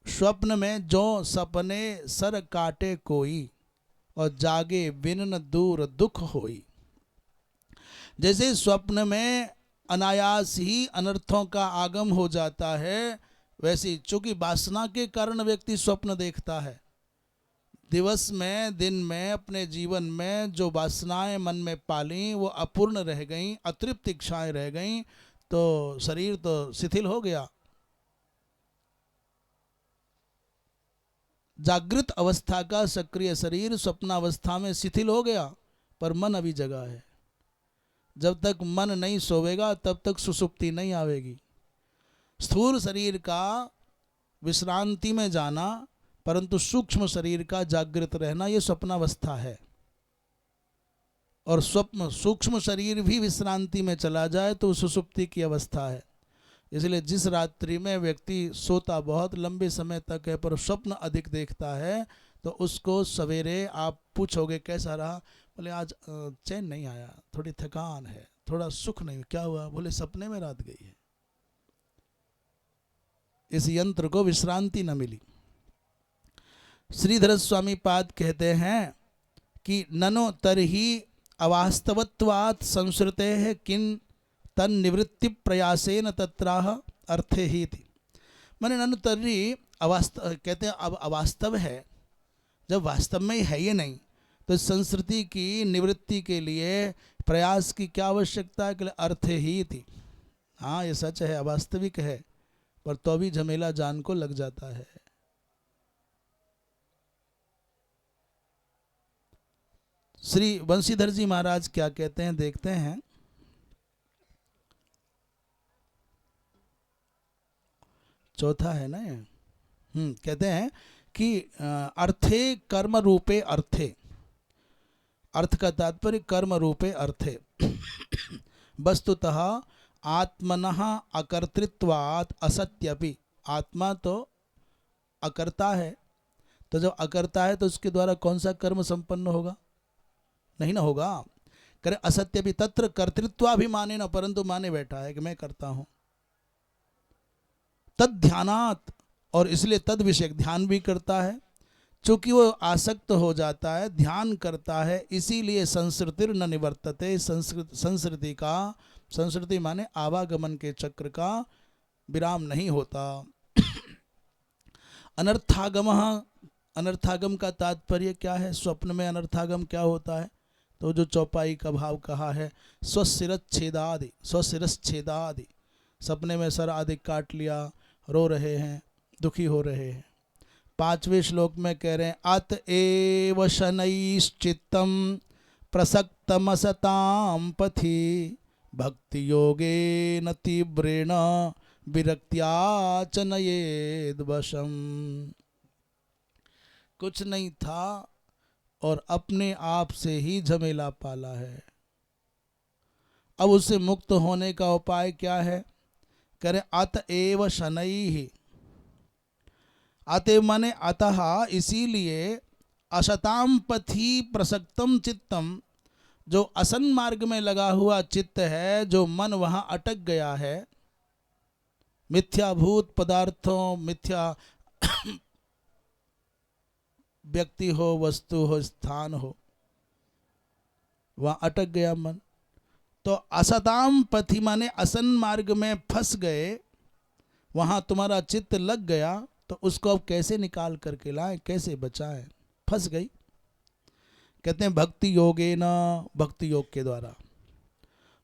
स्वप्न में जो सपने सर काटे कोई, और जागे बिन दूर दुख होई। जैसे स्वप्न में अनायास ही अनर्थों का आगम हो जाता है, वैसे चूंकि वासना के कारण व्यक्ति स्वप्न देखता है। दिवस में, दिन में, अपने जीवन में जो वासनाएं मन में पाली वो अपूर्ण रह गईं, अतृप्त इच्छाएं रह गईं, तो शरीर तो शिथिल हो गया। जागृत अवस्था का सक्रिय शरीर स्वप्नावस्था में शिथिल हो गया, पर मन अभी जगा है। जब तक मन नहीं सोवेगा तब तक सुसुप्ति नहीं आवेगी। स्थूल शरीर का विश्रांति में जाना, परंतु सूक्ष्म शरीर का जागृत रहना, ये स्वप्नावस्था है। और स्वप्न सूक्ष्म शरीर भी विश्रांति में चला जाए तो सुषुप्ति की अवस्था है। इसलिए जिस रात्रि में व्यक्ति सोता बहुत लंबे समय तक है पर स्वप्न अधिक देखता है, तो उसको सवेरे आप पूछोगे कैसा रहा, बोले आज चैन नहीं आया, थोड़ी थकान है, थोड़ा सुख नहीं, क्या हुआ, बोले सपने में रात गई है। इस यंत्र को विश्रांति न मिली। श्रीधर स्वामी पाद कहते हैं कि ननो तरही अवास्तवत्वात् संश्रुते है किन तन निवृत्ति प्रयासेन तत्राह अर्थे ही थी। मैंने ननु तर्री अवास्तव कहते हैं, अब अवास्तव है, जब वास्तव में है ये नहीं तो संस्कृति की निवृत्ति के लिए प्रयास की क्या आवश्यकता है, कि अर्थ ही थी। हाँ ये सच है, अवास्तविक है, पर तो भी झमेला जान को लग जाता है। श्री बंशीधर जी महाराज क्या कहते हैं, देखते हैं। चौथा है ना ये। कहते हैं कि अर्थे कर्म रूपे अर्थे, अर्थ का तात्पर्य कर्म रूपे अर्थे, वस्तुतः आत्मनः अकर्तृत्वात् असत्यपि, आत्मा तो अकर्ता है, तो जब अकर्ता है तो उसके द्वारा कौन सा कर्म संपन्न होगा, नहीं ना होगा। करे असत्य भी तत्र कर्तृत्वाभिमाने न, परंतु माने बैठा है कि मैं करता हूं। तद ध्यानात, और इसलिए तद विषय ध्यान भी करता है, चूंकि वो आसक्त हो जाता है, ध्यान करता है, इसीलिए संस्कृतिर न निवर्तते, संस्कृति का, संस्कृति माने आवागमन के चक्र का विराम नहीं होता। अनर्थागम, अनर्थागम का तात्पर्य क्या है, स्वप्न में अनर्थागम क्या होता है, तो जो चौपाई का भाव कहा है, स्वशिरच्छेदादि, स्वशिरच्छेदादि, सपने में सर आदि काट लिया, रो रहे हैं, दुखी हो रहे हैं। 5वें श्लोक में कह रहे हैं अत एव शनैश्चित्तम प्रसक्तमसतां पथि भक्ति योगे न तीव्रेण विरक्त्या च नयेद वशम। कुछ नहीं था और अपने आप से ही झमेला पाला है। अब उससे मुक्त होने का उपाय क्या है, करे अतएव शनैः, अतएव माने अतः इसीलिए, असताम पथि प्रसक्तम चित्तम, जो असन मार्ग में लगा हुआ चित्त है, जो मन वहां अटक गया है, मिथ्याभूत पदार्थों, मिथ्या व्यक्ति हो, वस्तु हो, स्थान हो, वहां अटक गया मन, तो असताम पथि माने असन मार्ग में फंस गए, वहां तुम्हारा चित्त लग गया, तो उसको अब कैसे निकाल करके लाएं, कैसे बचाएं, फंस गई। कहते हैं भक्ति योगे न, भक्ति योग के द्वारा।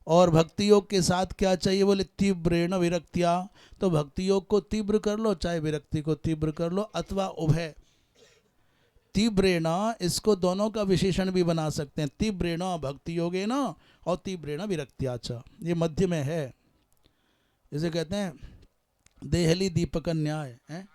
और भक्ति योग के साथ क्या चाहिए, बोले तीव्रेण विरक्तिया, तो भक्ति योग को तीव्र कर लो, चाहे विरक्ति को तीव्र कर लो, अथवा उभय। तीव्रेण, इसको दोनों का विशेषण भी बना सकते हैं, तीव्रेण भक्ति योगे न और तीव्रेण विरक्त्या च, ये मध्य में है। इसे कहते हैं देहली दीपक न्याय है,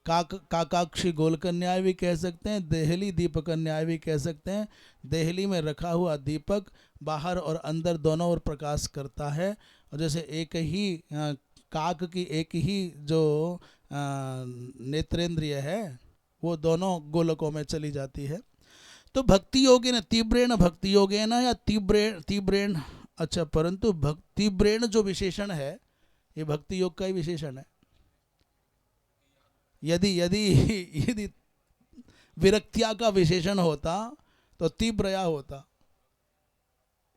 काकाक्षी गोलक न्याय भी कह सकते हैं, देहली दीपक न्याय भी कह सकते हैं। देहली में रखा हुआ दीपक बाहर और अंदर दोनों ओर प्रकाश करता है, और जैसे एक ही काक की एक ही जो नेत्रेंद्रिय है, वो दोनों गोलकों में चली जाती है। तो भक्ति योगेन, तीव्रेण भक्ति योगेन या तीव्रेण, अच्छा, परंतु तीव्रेण जो विशेषण है, ये भक्ति योग का ही विशेषण है। यदि यदि यदि विरक्तिया का विशेषण होता तो तीव्रया होता।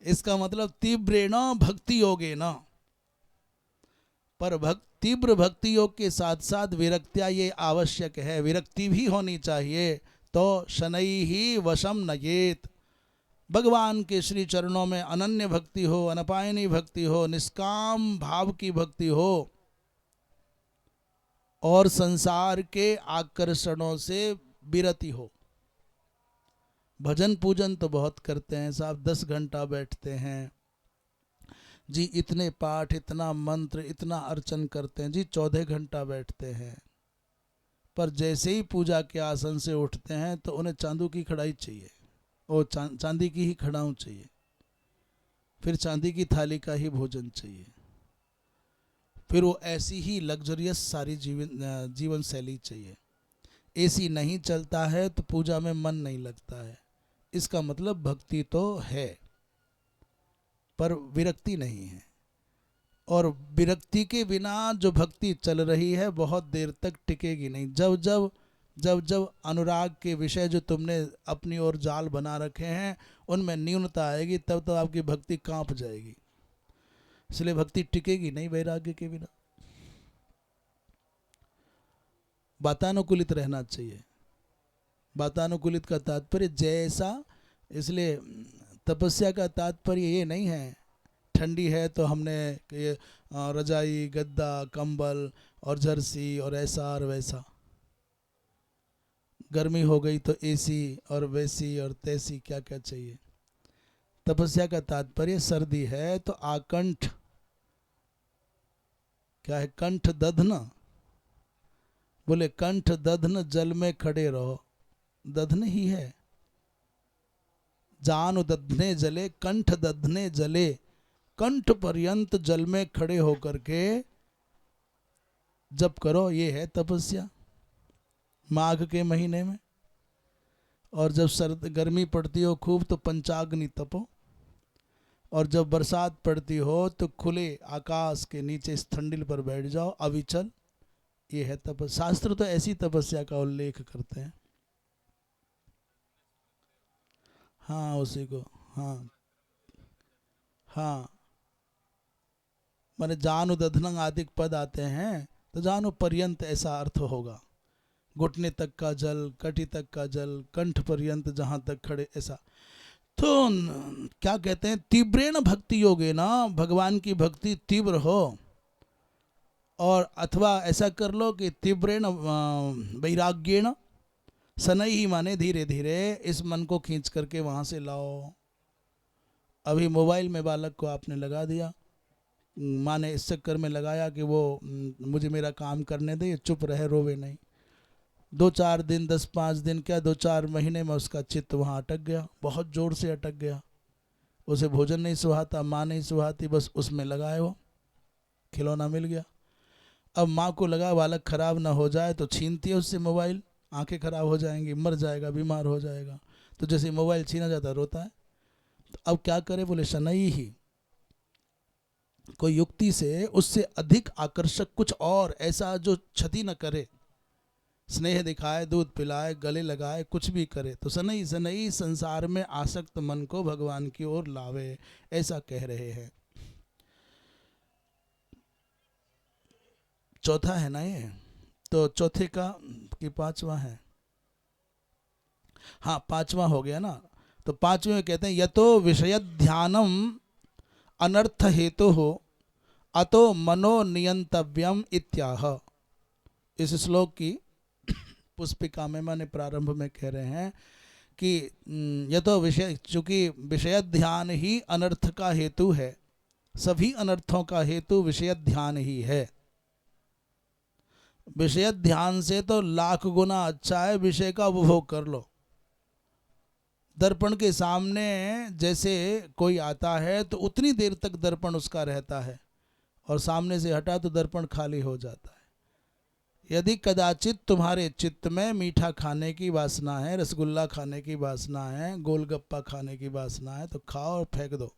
इसका मतलब तीव्रेण भक्ति योगेन, पर तीव्र भक्ति योग के साथ साथ विरक्तिया ये आवश्यक है, विरक्ति भी होनी चाहिए। तो शनैः वशम नयेत, भगवान के श्री चरणों में अनन्य भक्ति हो, अनपायनी भक्ति हो, निष्काम भाव की भक्ति हो, और संसार के आकर्षणों से विरति हो। भजन पूजन तो बहुत करते हैं साहब, 10 घंटा बैठते हैं, जी इतने पाठ, इतना मंत्र, इतना अर्चन करते हैं जी, 14 घंटा बैठते हैं, पर जैसे ही पूजा के आसन से उठते हैं तो उन्हें चांदी की कढ़ाई चाहिए, और चांदी की ही खड़ाऊँ चाहिए, फिर चांदी की थाली का ही भोजन चाहिए, फिर वो ऐसी ही लग्जरियस सारी जीवन शैली चाहिए। एसी नहीं चलता है तो पूजा में मन नहीं लगता है, इसका मतलब भक्ति तो है पर विरक्ति नहीं है। और विरक्ति के बिना जो भक्ति चल रही है बहुत देर तक टिकेगी नहीं। जब जब अनुराग के विषय जो तुमने अपनी ओर जाल बना रखे हैं उनमें न्यूनता आएगी, तब तो आपकी भक्ति कांप जाएगी, इसलिए भक्ति टिकेगी नहीं वैराग्य के बिना। वातानुकूलित रहना चाहिए। वातानुकूलित का तात्पर्य जैसा, इसलिए तपस्या का तात्पर्य ये नहीं है ठंडी है तो हमने रजाई, गद्दा, कंबल और जर्सी और ऐसा और वैसा, गर्मी हो गई तो एसी और वैसी और तैसी क्या क्या चाहिए। तपस्या का तात्पर्य सर्दी है तो आकंठ, क्या है, कंठ दधना, बोले कंठ दधन जल में खड़े रहो, दधन ही है, जान दधने जले, कंठ दधने जले, कंठ पर्यंत जल में खड़े होकर के जप करो, ये है तपस्या माघ के महीने में। और जब सर्द गर्मी पड़ती हो खूब तो पंचाग्नि तपो, और जब बरसात पड़ती हो तो खुले आकाश के नीचे इस ठंडिल पर बैठ जाओ अविचल, ये है तपस्या। शास्त्र तो ऐसी तपस्या का उल्लेख करते हैं। हाँ उसी को, हाँ हाँ, माने जानु दधनंग आदि पद आते हैं तो जानु पर्यंत ऐसा अर्थ होगा, घुटने तक का जल, कटी तक का जल, कंठ पर्यंत जहाँ तक खड़े, ऐसा। तो क्या कहते हैं, तीव्रेण भक्ति योगे ना, भगवान की भक्ति तीव्र हो, और अथवा ऐसा कर लो कि तीव्रेण वैराग्येण सनई ही, माने धीरे धीरे इस मन को खींच करके वहाँ से लाओ। अभी मोबाइल में बालक को आपने लगा दिया, माँ ने इस चक्कर में लगाया कि वो मुझे मेरा काम करने दे, चुप रहे, रोवे नहीं। 2-4 दिन, 10-5 दिन, क्या 2-4 महीने में उसका चित्त वहाँ अटक गया, बहुत ज़ोर से अटक गया। उसे भोजन नहीं सुहाता, माँ नहीं सुहाती, बस उसमें लगाए वो, खिलौना मिल गया। अब माँ को लगा बालक खराब ना हो जाए तो छीनती है उससे मोबाइल, आंखें खराब हो जाएंगी, मर जाएगा, बीमार हो जाएगा, तो जैसे मोबाइल छीना जाता रोता है। तो अब क्या करे, बोले शनई ही, कोई युक्ति से उससे अधिक आकर्षक कुछ और ऐसा जो क्षति न करे, स्नेह दिखाए, दूध पिलाए, गले लगाए, कुछ भी करे, तो सनई सनई संसार में आसक्त मन को भगवान की ओर लावे, ऐसा कह रहे हैं। चौथा है ना ये, तो चौथे का कि 5वां है, हाँ 5वां हो गया ना। तो 5वें में कहते हैं यतो विषय ध्यानम अनर्थ हेतु हो अतो मनो नियंतव्यम इत्याह। इस श्लोक की पुष्पिका में माने प्रारंभ में कह रहे हैं कि यतो विषय, चूंकि विषय ध्यान ही अनर्थ का हेतु है, सभी अनर्थों का हेतु विषय ध्यान ही है। विषय ध्यान से तो लाख गुना अच्छा है विषय का उपभोग कर लो। दर्पण के सामने जैसे कोई आता है तो उतनी देर तक दर्पण उसका रहता है, और सामने से हटा तो दर्पण खाली हो जाता है। यदि कदाचित तुम्हारे चित्त में मीठा खाने की वासना है, रसगुल्ला खाने की वासना है, गोलगप्पा खाने की वासना है, तो खाओ और फेंक दो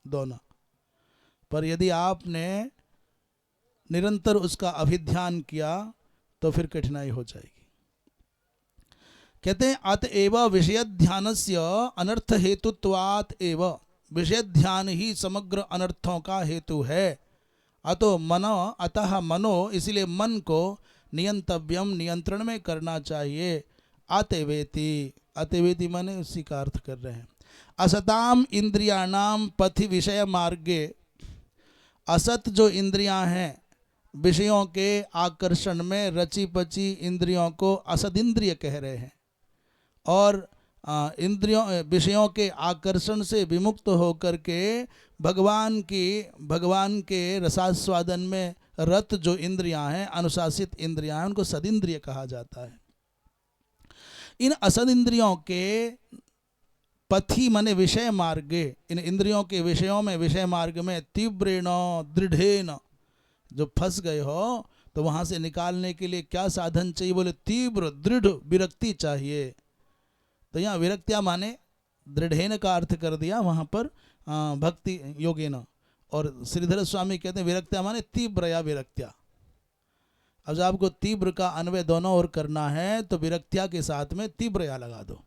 दोनों। पर यदि आपने निरंतर उसका अभिध्यान किया तो फिर कठिनाई हो जाएगी। कहते हैं अतएव विषय ध्यानस्य अनर्थ हेतुत्वात् एव, विषय ध्यान ही समग्र अनर्थों का हेतु है। अतो मनो, अतः मनो, इसलिए मन को नियंतव्यम, नियंत्रण में करना चाहिए। अतवेति, अतवेति माने उसी का अर्थ कर रहे हैं। असताम इंद्रियाणाम पथि विषय मार्गे, असत जो इंद्रियां हैं विषयों के आकर्षण में रची पची इंद्रियों को असद इंद्रिय कह रहे हैं, और इंद्रियों विषयों के आकर्षण से विमुक्त होकर के भगवान के रसास्वादन में रत जो इंद्रियां हैं, अनुशासित इंद्रियां हैं, उनको सदिंद्रिय कहा जाता है। इन असद इंद्रियों के पथी माने विषय मार्गे, इन इंद्रियों के विषयों में, विषय मार्ग में तीव्रेण दृढ़ेन जो फंस गए हो, तो वहां से निकालने के लिए क्या साधन चाहिए? बोले तीव्र दृढ़ विरक्ति चाहिए। तो यहाँ विरक्त्या माने दृढ़ेन का अर्थ कर दिया वहां पर भक्ति योगेन। और श्रीधर स्वामी कहते हैं विरक्त्या माने तीव्र या विरक्त्या। अब जब आपको तीव्र का अन्वय दोनों ओर करना है तो विरक्त्या के साथ में तीव्र या लगा दो,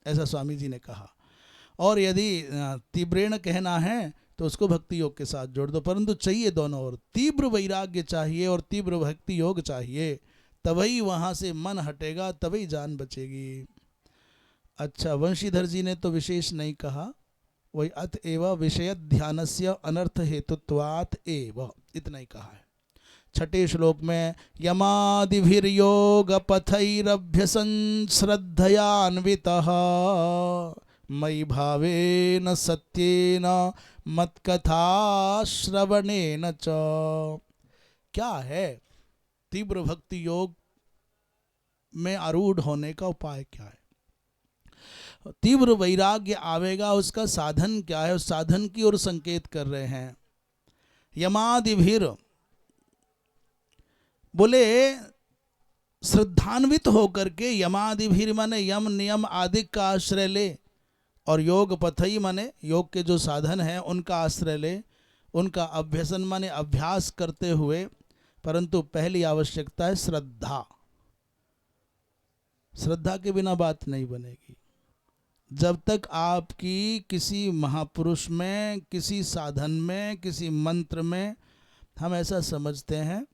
ऐसा स्वामी जी ने कहा। और यदि तीव्रेण कहना है तो उसको भक्ति योग के साथ जोड़ दो, परंतु चाहिए दोनों ओर। तीव्र वैराग्य चाहिए और तीव्र भक्ति योग चाहिए, तभी वहां से मन हटेगा, तभी जान बचेगी। अच्छा, वंशीधर जी ने तो विशेष नहीं कहा, वही अतएव विषय ध्यानस्य अनर्थ हेतुत्वात् एव, इतना ही कहा है। छठे श्लोक में यमादिभिर्योग पथैरभ्यसन् श्रद्धयान्वितः मयि भावेन सत्येन मत्कथा श्रवणेन च। क्या है तीव्र भक्ति योग में आरूढ़ होने का उपाय? क्या है? तीव्र वैराग्य आवेगा, उसका साधन क्या है? उस साधन की ओर संकेत कर रहे हैं। यमादिभिर बोले श्रद्धान्वित होकर के, यमादिभिर माने यम नियम आदि का आश्रय ले, और योग पथई माने योग के जो साधन हैं उनका आश्रय ले, उनका अभ्यसन माने अभ्यास करते हुए। परंतु पहली आवश्यकता है श्रद्धा। श्रद्धा के बिना बात नहीं बनेगी। जब तक आपकी किसी महापुरुष में, किसी साधन में, किसी मंत्र में, हम ऐसा समझते हैं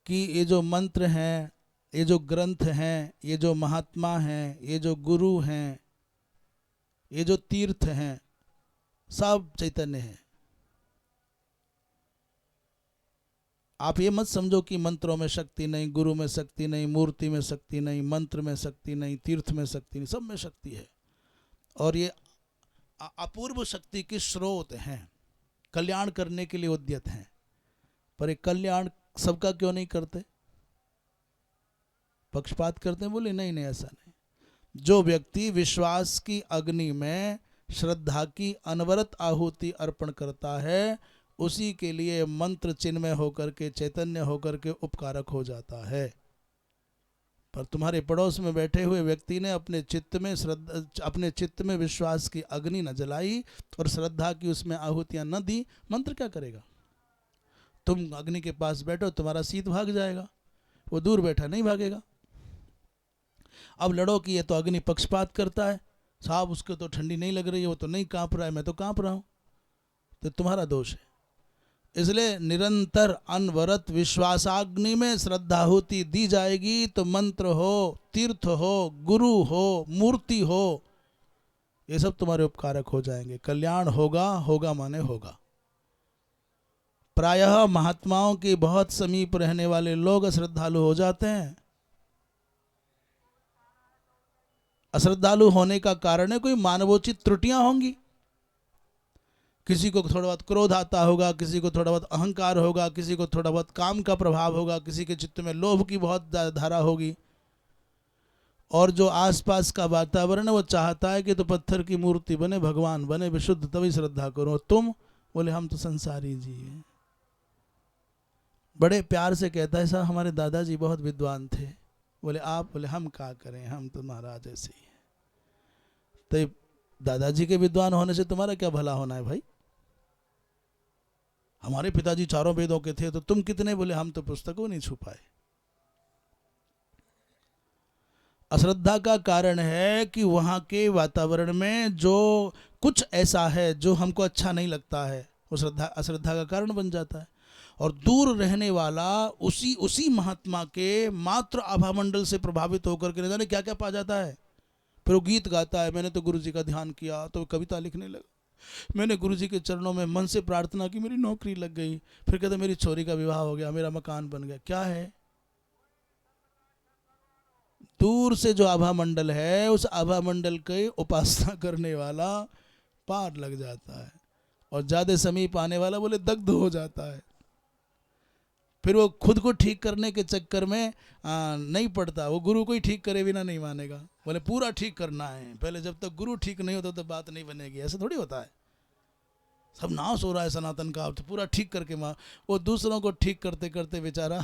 कि ये जो मंत्र हैं, ये जो ग्रंथ हैं, ये जो महात्मा हैं, ये जो गुरु हैं, ये जो तीर्थ हैं, सब चैतन्य हैं। आप ये मत समझो कि मंत्रों में शक्ति नहीं, गुरु में शक्ति नहीं, मूर्ति में शक्ति नहीं, मंत्र में शक्ति नहीं, तीर्थ में शक्ति नहीं, सब में शक्ति है। और ये अपूर्व शक्ति के स्रोत हैं, कल्याण करने के लिए उद्यत हैं। पर एक कल्याण सबका क्यों नहीं करते? पक्षपात करते हैं? बोले नहीं नहीं, ऐसा नहीं। जो व्यक्ति विश्वास की अग्नि में श्रद्धा की अनवरत आहुति अर्पण करता है, उसी के लिए मंत्र चिन्मय होकर के, चैतन्य होकर के उपकारक हो जाता है। पर तुम्हारे पड़ोस में बैठे हुए व्यक्ति ने अपने चित्त में विश्वास की अग्नि न जलाई और श्रद्धा की उसमें आहुतियां न दी, मंत्र क्या करेगा? तुम अग्नि के पास बैठो, तुम्हारा शीत भाग जाएगा, वो दूर बैठा नहीं भागेगा। अब लड़ो कि ये तो अग्नि पक्षपात करता है, साहब उसको तो ठंडी नहीं लग रही है, वो तो नहीं कांप रहा है, मैं तो कांप रहा हूं, तो तुम्हारा दोष है। इसलिए निरंतर अनवरत विश्वासाग्नि में श्रद्धाहुति दी जाएगी, तो मंत्र हो, तीर्थ हो, गुरु हो, मूर्ति हो, ये सब तुम्हारे उपकारक हो जाएंगे। कल्याण होगा, होगा माने होगा। प्रायः महात्माओं के बहुत समीप रहने वाले लोग अश्रद्धालु हो जाते हैं। अश्रद्धालु होने का कारण है कोई मानवोचित त्रुटियां होंगी। किसी को थोड़ा बहुत क्रोध आता होगा, किसी को थोड़ा बहुत अहंकार होगा, किसी को थोड़ा बहुत काम का प्रभाव होगा, किसी के चित्त में लोभ की बहुत धारा होगी। और जो आसपास का वातावरण है वो चाहता है कि तो पत्थर की मूर्ति बने, भगवान बने, विशुद्ध, तभी श्रद्धा करो। तुम बोले हम तो संसारी जी हैं। बड़े प्यार से कहता है, साहब हमारे दादाजी बहुत विद्वान थे। बोले आप? बोले हम क्या करें, हम तो महाराज ऐसे ही हैं। तो दादाजी के विद्वान होने से तुम्हारा क्या भला होना है भाई? हमारे पिताजी चारों वेदों के थे, तो तुम कितने? बोले हम तो पुस्तकों नहीं छुपाए। अश्रद्धा का कारण है कि वहां के वातावरण में जो कुछ ऐसा है जो हमको अच्छा नहीं लगता है, वो अश्रद्धा का कारण बन जाता है। और दूर रहने वाला उसी महात्मा के मात्र आभामंडल से प्रभावित होकर के न जाने क्या क्या पा जाता है। फिर वो गीत गाता है, मैंने तो गुरु जी का ध्यान किया तो कविता लिखने लगा, मैंने गुरु जी के चरणों में मन से प्रार्थना की, मेरी नौकरी लग गई। फिर कहते मेरी छोरी का विवाह हो गया, मेरा मकान बन गया। क्या है? दूर से जो आभा मंडल है, उस आभा मंडल के उपासना करने वाला पार लग जाता है, और ज्यादा समीप आने वाला बोले दग्ध हो जाता है। फिर वो खुद को ठीक करने के चक्कर में नहीं पड़ता, वो गुरु को ही ठीक करे बिना नहीं मानेगा। बोले पूरा ठीक करना है, पहले जब तक गुरु ठीक नहीं होता तो बात नहीं बनेगी। ऐसा थोड़ी होता है, सब नाश हो रहा है सनातन का, तो पूरा ठीक करके वो दूसरों को ठीक करते करते बेचारा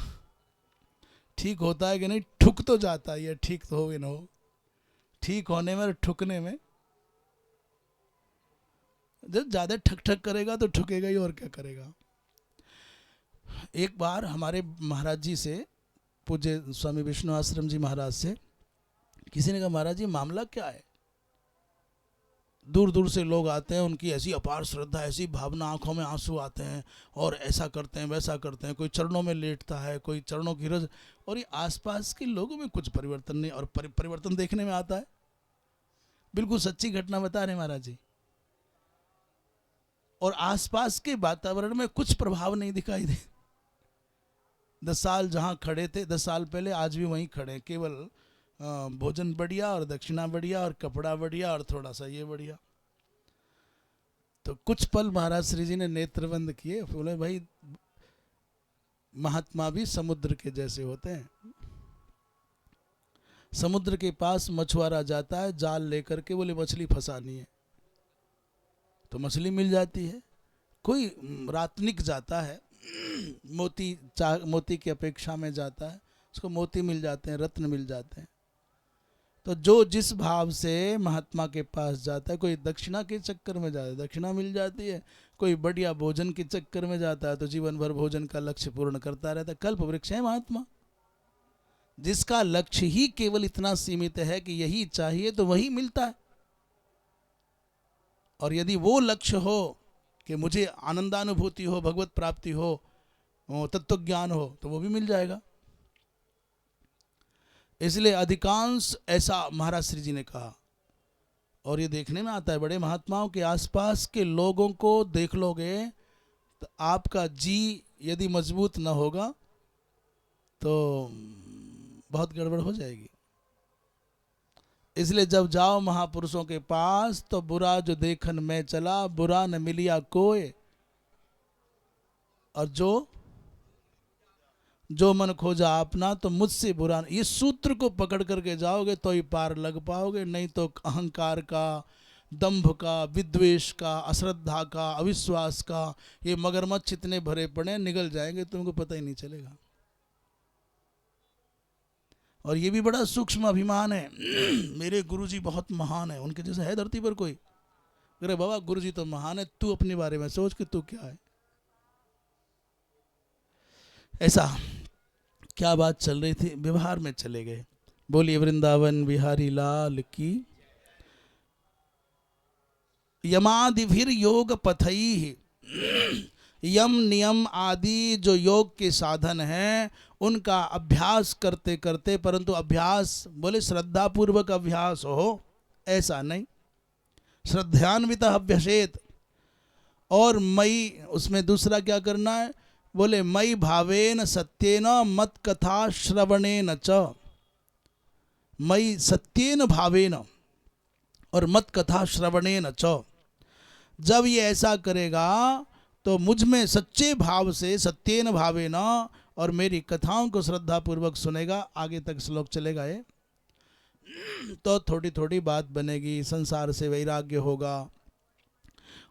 ठीक होता है कि नहीं, ठुक तो जाता है। ये ठीक तो हो ना हो, ठीक होने में और ठुकने में, जब ज्यादा ठक ठक करेगा तो ठुकेगा ही, और क्या करेगा। एक बार हमारे महाराज जी से, पूज्य स्वामी विष्णु आश्रम जी महाराज से, किसी ने कहा महाराज जी मामला क्या है। दूर दूर से लोग आते हैं, उनकी ऐसी अपार श्रद्धा, ऐसी भावना, आंखों में आंसू आते हैं, और ऐसा करते हैं वैसा करते हैं। कोई चरणों में लेटता है, कोई चरणों की रज, और ये आसपास के लोगों में कुछ परिवर्तन नहीं, और परिवर्तन देखने में आता है। बिल्कुल सच्ची घटना बता रहे महाराज जी। और आसपास के वातावरण में कुछ प्रभाव नहीं दिखाई दे। 10 साल जहाँ खड़े थे 10 साल पहले, आज भी वहीं खड़े, केवल भोजन बढ़िया और दक्षिणा बढ़िया और कपड़ा बढ़िया और थोड़ा सा ये बढ़िया। तो कुछ पल महाराज श्री जी ने नेत्र बंद किए, बोले भाई महात्मा भी समुद्र के जैसे होते हैं। समुद्र के पास मछुआरा जाता है जाल लेकर के, बोले मछली फंसानी है, तो मछली मिल जाती है। कोई रातनिक जाता है, मोती की अपेक्षा में जाता है, उसको मोती मिल जाते हैं, रत्न मिल जाते हैं। तो जो जिस भाव से महात्मा के पास जाता है, कोई दक्षिणा के चक्कर में जाता है, दक्षिणा मिल जाती है। कोई बढ़िया भोजन के चक्कर में जाता है, तो जीवन भर भोजन का लक्ष्य पूर्ण करता रहता है। कल्प वृक्ष है महात्मा, जिसका लक्ष्य ही केवल इतना सीमित है कि यही चाहिए, तो वही मिलता है। और यदि वो लक्ष्य हो कि मुझे आनंदानुभूति हो, भगवत प्राप्ति हो, तत्व ज्ञान हो, तो वो भी मिल जाएगा। इसलिए अधिकांश ऐसा महाराज श्री जी ने कहा। और ये देखने में आता है, बड़े महात्माओं के आसपास के लोगों को देख लोगे तो आपका जी यदि मजबूत न होगा तो बहुत गड़बड़ हो जाएगी। इसलिए जब जाओ महापुरुषों के पास, तो बुरा जो देखन में चला, बुरा न मिलिया कोई, और जो मन खोजा अपना, तो मुझसे बुरा। ये सूत्र को पकड़ करके जाओगे तो ही पार लग पाओगे, नहीं तो अहंकार का, दंभ का, विद्वेष का, अश्रद्धा का, अविश्वास का ये मगरमच्छ इतने भरे पड़े, निगल जाएंगे, तुमको पता ही नहीं चलेगा। और ये भी बड़ा सूक्ष्म अभिमान है, मेरे गुरुजी बहुत महान है, उनके जैसे है धरती पर कोई। अरे बाबा गुरुजी तो महान है, तू अपने बारे में सोच कि तू क्या है। ऐसा क्या बात चल रही थी, व्यवहार में चले गए। बोलिए वृंदावन बिहारी लाल की। यमादिभिर योग पथई, यम नियम आदि जो योग के साधन हैं, उनका अभ्यास करते करते, परंतु अभ्यास बोले श्रद्धा पूर्वक अभ्यास हो, ऐसा नहीं, श्रद्धान्वित अभ्यसेत। और मई, उसमें दूसरा क्या करना है, बोले मई भावेन सत्येन मत कथा श्रवणेन च, मई सत्येन भावेन और मत कथा श्रवणेन च। जब ये ऐसा करेगा तो मुझ में सच्चे भाव से, सत्येन भावेन, और मेरी कथाओं को श्रद्धा पूर्वक सुनेगा, आगे तक श्लोक चलेगा ये, तो थोड़ी थोड़ी बात बनेगी, संसार से वैराग्य होगा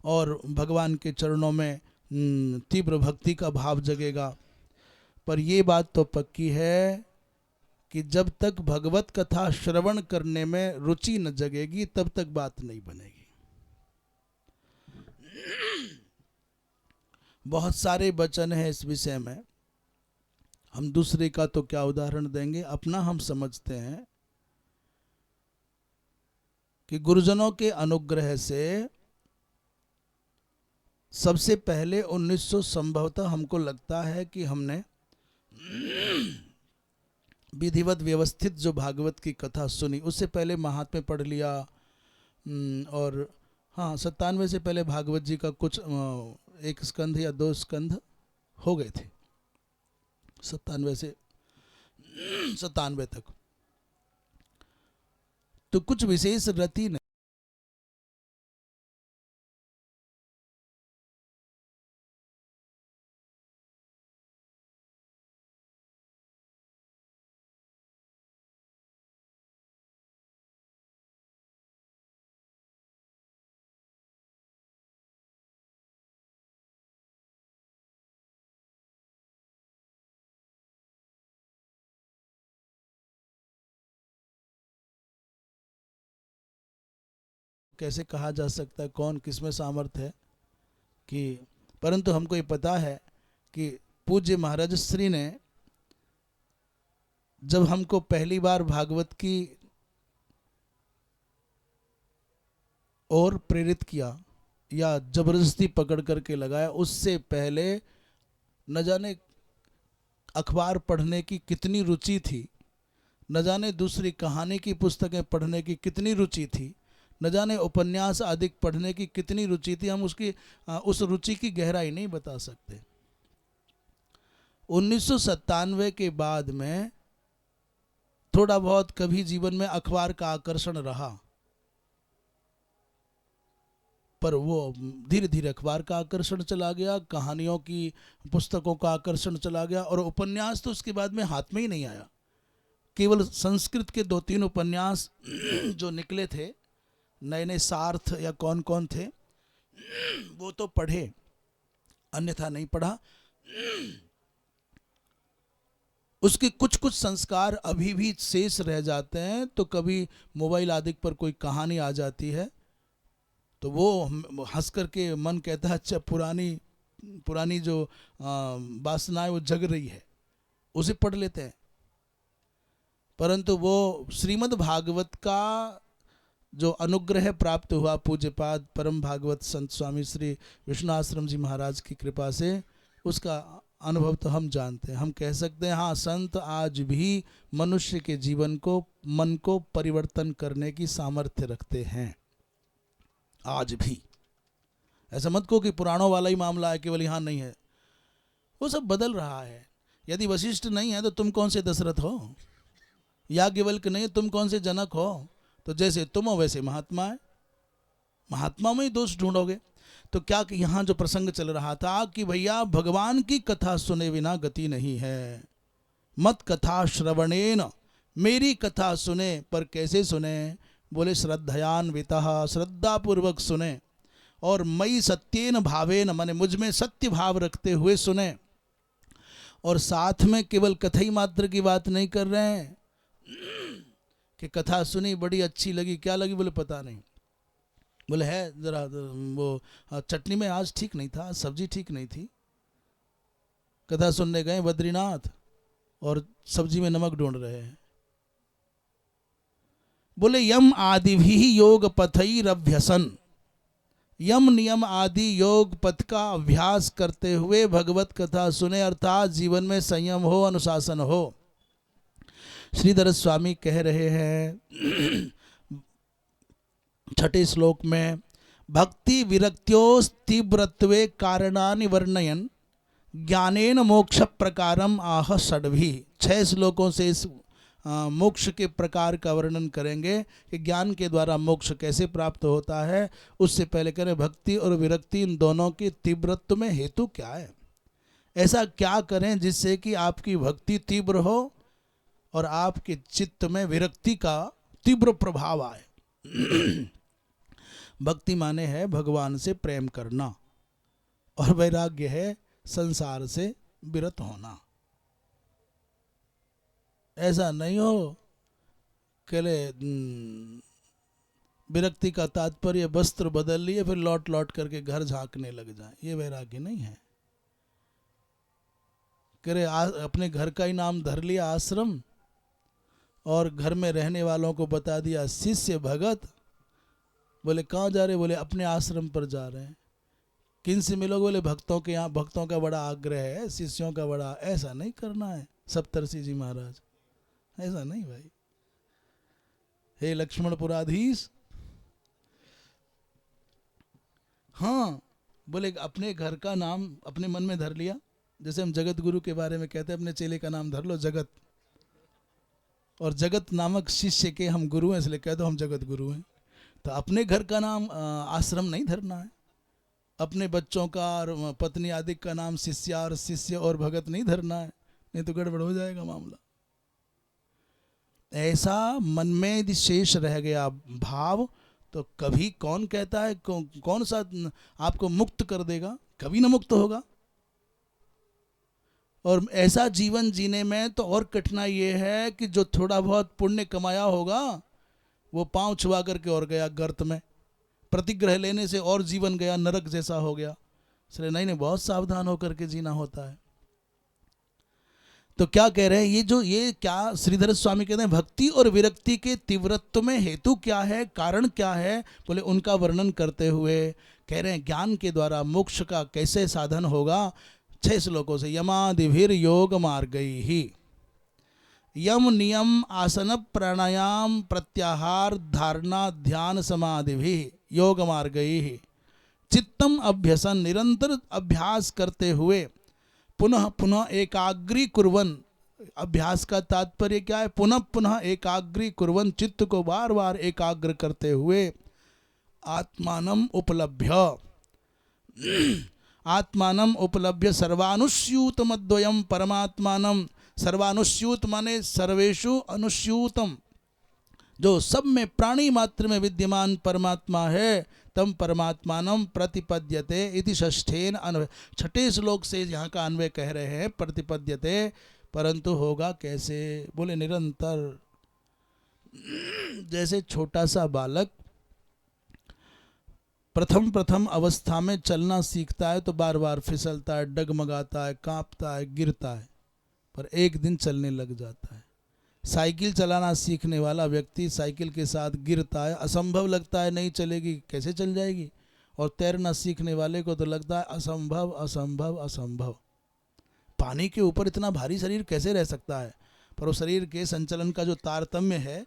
और भगवान के चरणों में तीव्र भक्ति का भाव जगेगा। पर ये बात तो पक्की है कि जब तक भगवत कथा श्रवण करने में रुचि न जगेगी, तब तक बात नहीं बनेगी। बहुत सारे वचन हैं इस विषय में, हम दूसरे का तो क्या उदाहरण देंगे, अपना हम समझते हैं कि गुरुजनों के अनुग्रह से सबसे पहले 1900 संभवतः हमको लगता है कि हमने विधिवत व्यवस्थित जो भागवत की कथा सुनी, उससे पहले महात्म्य पढ़ लिया, और हाँ 97 से पहले भागवत जी का कुछ 1 स्कंध या 2 स्कंध हो गए थे, 97 से 97 तक। तो कुछ विशेष रति नहीं। कैसे कहा जा सकता है कौन किसमें सामर्थ्य है कि, परंतु हमको ये पता है कि पूज्य महाराज श्री ने जब हमको पहली बार भागवत की ओर प्रेरित किया या जबरदस्ती पकड़ करके लगाया, उससे पहले न जाने अखबार पढ़ने की कितनी रुचि थी, न जाने दूसरी कहानी की पुस्तकें पढ़ने की कितनी रुचि थी, न जाने उपन्यास आदि पढ़ने की कितनी रुचि थी। हम उसकी उस रुचि की गहराई नहीं बता सकते। 1997 के बाद में थोड़ा बहुत कभी जीवन में अखबार का आकर्षण रहा, पर वो धीरे धीरे अखबार का आकर्षण चला गया, कहानियों की पुस्तकों का आकर्षण चला गया, और उपन्यास तो उसके बाद में हाथ में ही नहीं आया। केवल संस्कृत के 2-3 उपन्यास जो निकले थे, नए नए सार्थ या कौन कौन थे, वो तो पढ़े, अन्यथा नहीं पढ़ा। उसके कुछ कुछ संस्कार अभी भी शेष रह जाते हैं। तो कभी मोबाइल आदि पर कोई कहानी आ जाती है तो वो हंस करके मन कहता है अच्छा पुरानी पुरानी जो वासनाएं वो जग रही है, उसे पढ़ लेते हैं। परंतु वो श्रीमद् भागवत का जो अनुग्रह प्राप्त हुआ पूज्यपाद परम भागवत संत स्वामी श्री विष्णु आश्रम जी महाराज की कृपा से, उसका अनुभव तो हम जानते हैं। हम कह सकते हैं हाँ, संत आज भी मनुष्य के जीवन को, मन को परिवर्तन करने की सामर्थ्य रखते हैं। आज भी ऐसा मत कहो कि पुराणों वाला ही मामला है, केवल यहाँ नहीं है। वो सब बदल रहा है। यदि वशिष्ठ नहीं है तो तुम कौन से दशरथ हो, याज्ञवल्क्य नहीं है तुम कौन से जनक हो। तो जैसे तुम हो वैसे महात्मा है, महात्मा में ही दोष ढूंढोगे। तो क्या कि यहाँ जो प्रसंग चल रहा था कि भैया भगवान की कथा सुने बिना गति नहीं है। मत कथा श्रवणेन, मेरी कथा सुने, पर कैसे सुने, बोले श्रद्धयान्वितः, श्रद्धा पूर्वक सुने, और मई सत्येन भावेन, माने मुझ में सत्य भाव रखते हुए सुने। और साथ में केवल कथा ही मात्र की बात नहीं कर रहे हैं कि कथा सुनी बड़ी अच्छी लगी, क्या लगी बोले पता नहीं, बोले है जरा वो चटनी में आज ठीक नहीं था, सब्जी ठीक नहीं थी। कथा सुनने गए बद्रीनाथ और सब्जी में नमक ढूंढ रहे हैं। बोले यम आदि भी योग पथैरभ्यसन, यम नियम आदि योग पथ का अभ्यास करते हुए भगवत कथा सुने, अर्थात जीवन में संयम हो, अनुशासन हो। श्रीधर स्वामी कह रहे हैं 6ठे श्लोक में, भक्ति विरक्त्योस् तीव्रत्वे कारणानि वर्णयन् ज्ञानेन मोक्ष प्रकारम आह षड्भी। 6 श्लोकों से इस मोक्ष के प्रकार का वर्णन करेंगे कि ज्ञान के द्वारा मोक्ष कैसे प्राप्त होता है। उससे पहले करें भक्ति और विरक्ति, इन दोनों के तीव्रत्व में हेतु क्या है, ऐसा क्या करें जिससे कि आपकी भक्ति तीव्र हो और आपके चित्त में विरक्ति का तीव्र प्रभाव आए। भक्ति माने है भगवान से प्रेम करना, और वैराग्य है संसार से विरत होना। ऐसा नहीं हो केले विरक्ति का तात्पर्य वस्त्र बदल लिए फिर लौट लौट करके घर झांकने लग जाए, ये वैराग्य नहीं है। करे अपने घर का ही नाम धर लिया आश्रम, और घर में रहने वालों को बता दिया शिष्य भगत। बोले कहाँ जा रहे, बोले अपने आश्रम पर जा रहे हैं। किन से मिलोगे, बोले भक्तों के यहाँ, भक्तों का बड़ा आग्रह है, शिष्यों का बड़ा। ऐसा नहीं करना है सप्तर्षि जी महाराज, ऐसा नहीं भाई। हे लक्ष्मणपुराधीश, हाँ बोले अपने घर का नाम अपने मन में धर लिया। जैसे हम जगत गुरु के बारे में कहते हैं अपने चेले का नाम धर लो जगत, और जगत नामक शिष्य के हम गुरु हैं, इसलिए कह दो हम जगत गुरु हैं। तो अपने घर का नाम आश्रम नहीं धरना है, अपने बच्चों का और पत्नी आदि का नाम शिष्या और शिष्य और भगत नहीं धरना है, नहीं तो गड़बड़ हो जाएगा मामला। ऐसा मन में यदि शेष रह गया भाव, तो कभी कौन कहता है कौन सा आपको मुक्त कर देगा, कभी ना मुक्त होगा। और ऐसा जीवन जीने में तो और कठिनाई ये है कि जो थोड़ा बहुत पुण्य कमाया होगा वो पांव छुआ करके और गया गर्त में, प्रतिग्रह लेने से और जीवन गया नरक जैसा हो गया। इसलिए नहीं बहुत सावधान होकर के जीना होता है। तो क्या कह रहे हैं ये क्या श्रीधर स्वामी कहते हैं, भक्ति और विरक्ति के तीव्रत्व में हेतु क्या है, कारण क्या है, बोले उनका वर्णन करते हुए कह रहे हैं ज्ञान के द्वारा मोक्ष का कैसे साधन होगा। 6 श्लोकों से यमादिभिर योग मार्गई ही, यम नियम आसन प्राणायाम प्रत्याहार धारणा ध्यान समाधि भी योग मार्गई ही, चित्तम अभ्यसन निरंतर अभ्यास करते हुए पुनः पुनः एकाग्री कुर्वन। अभ्यास का तात्पर्य क्या है, पुनः पुनः एकाग्री कुर्वन, चित्त को बार बार एकाग्र करते हुए आत्मानम उपलभ्य आत्मानम उपलभ्य सर्वानुस्यूतमद्वयम परमात्मानम। सर्वानुस्यूत माने सर्वेषु अनुस्यूतम, जो सब में प्राणी मात्र में विद्यमान परमात्मा है, तम परमात्मानम प्रतिपद्यते इति षष्ठेन अन्वय। 6ठे श्लोक से यहाँ का अन्वय कह रहे हैं प्रतिपद्यते, परंतु होगा कैसे, बोले निरंतर। जैसे छोटा सा बालक प्रथम अवस्था में चलना सीखता है तो बार बार फिसलता है, डगमगाता है, कांपता है, गिरता है, पर एक दिन चलने लग जाता है। साइकिल चलाना सीखने वाला व्यक्ति साइकिल के साथ गिरता है, असंभव लगता है नहीं चलेगी, कैसे चल जाएगी। और तैरना सीखने वाले को तो लगता है असंभव असंभव असंभव, पानी के ऊपर इतना भारी शरीर कैसे रह सकता है। पर वो शरीर के संचलन का जो तारतम्य है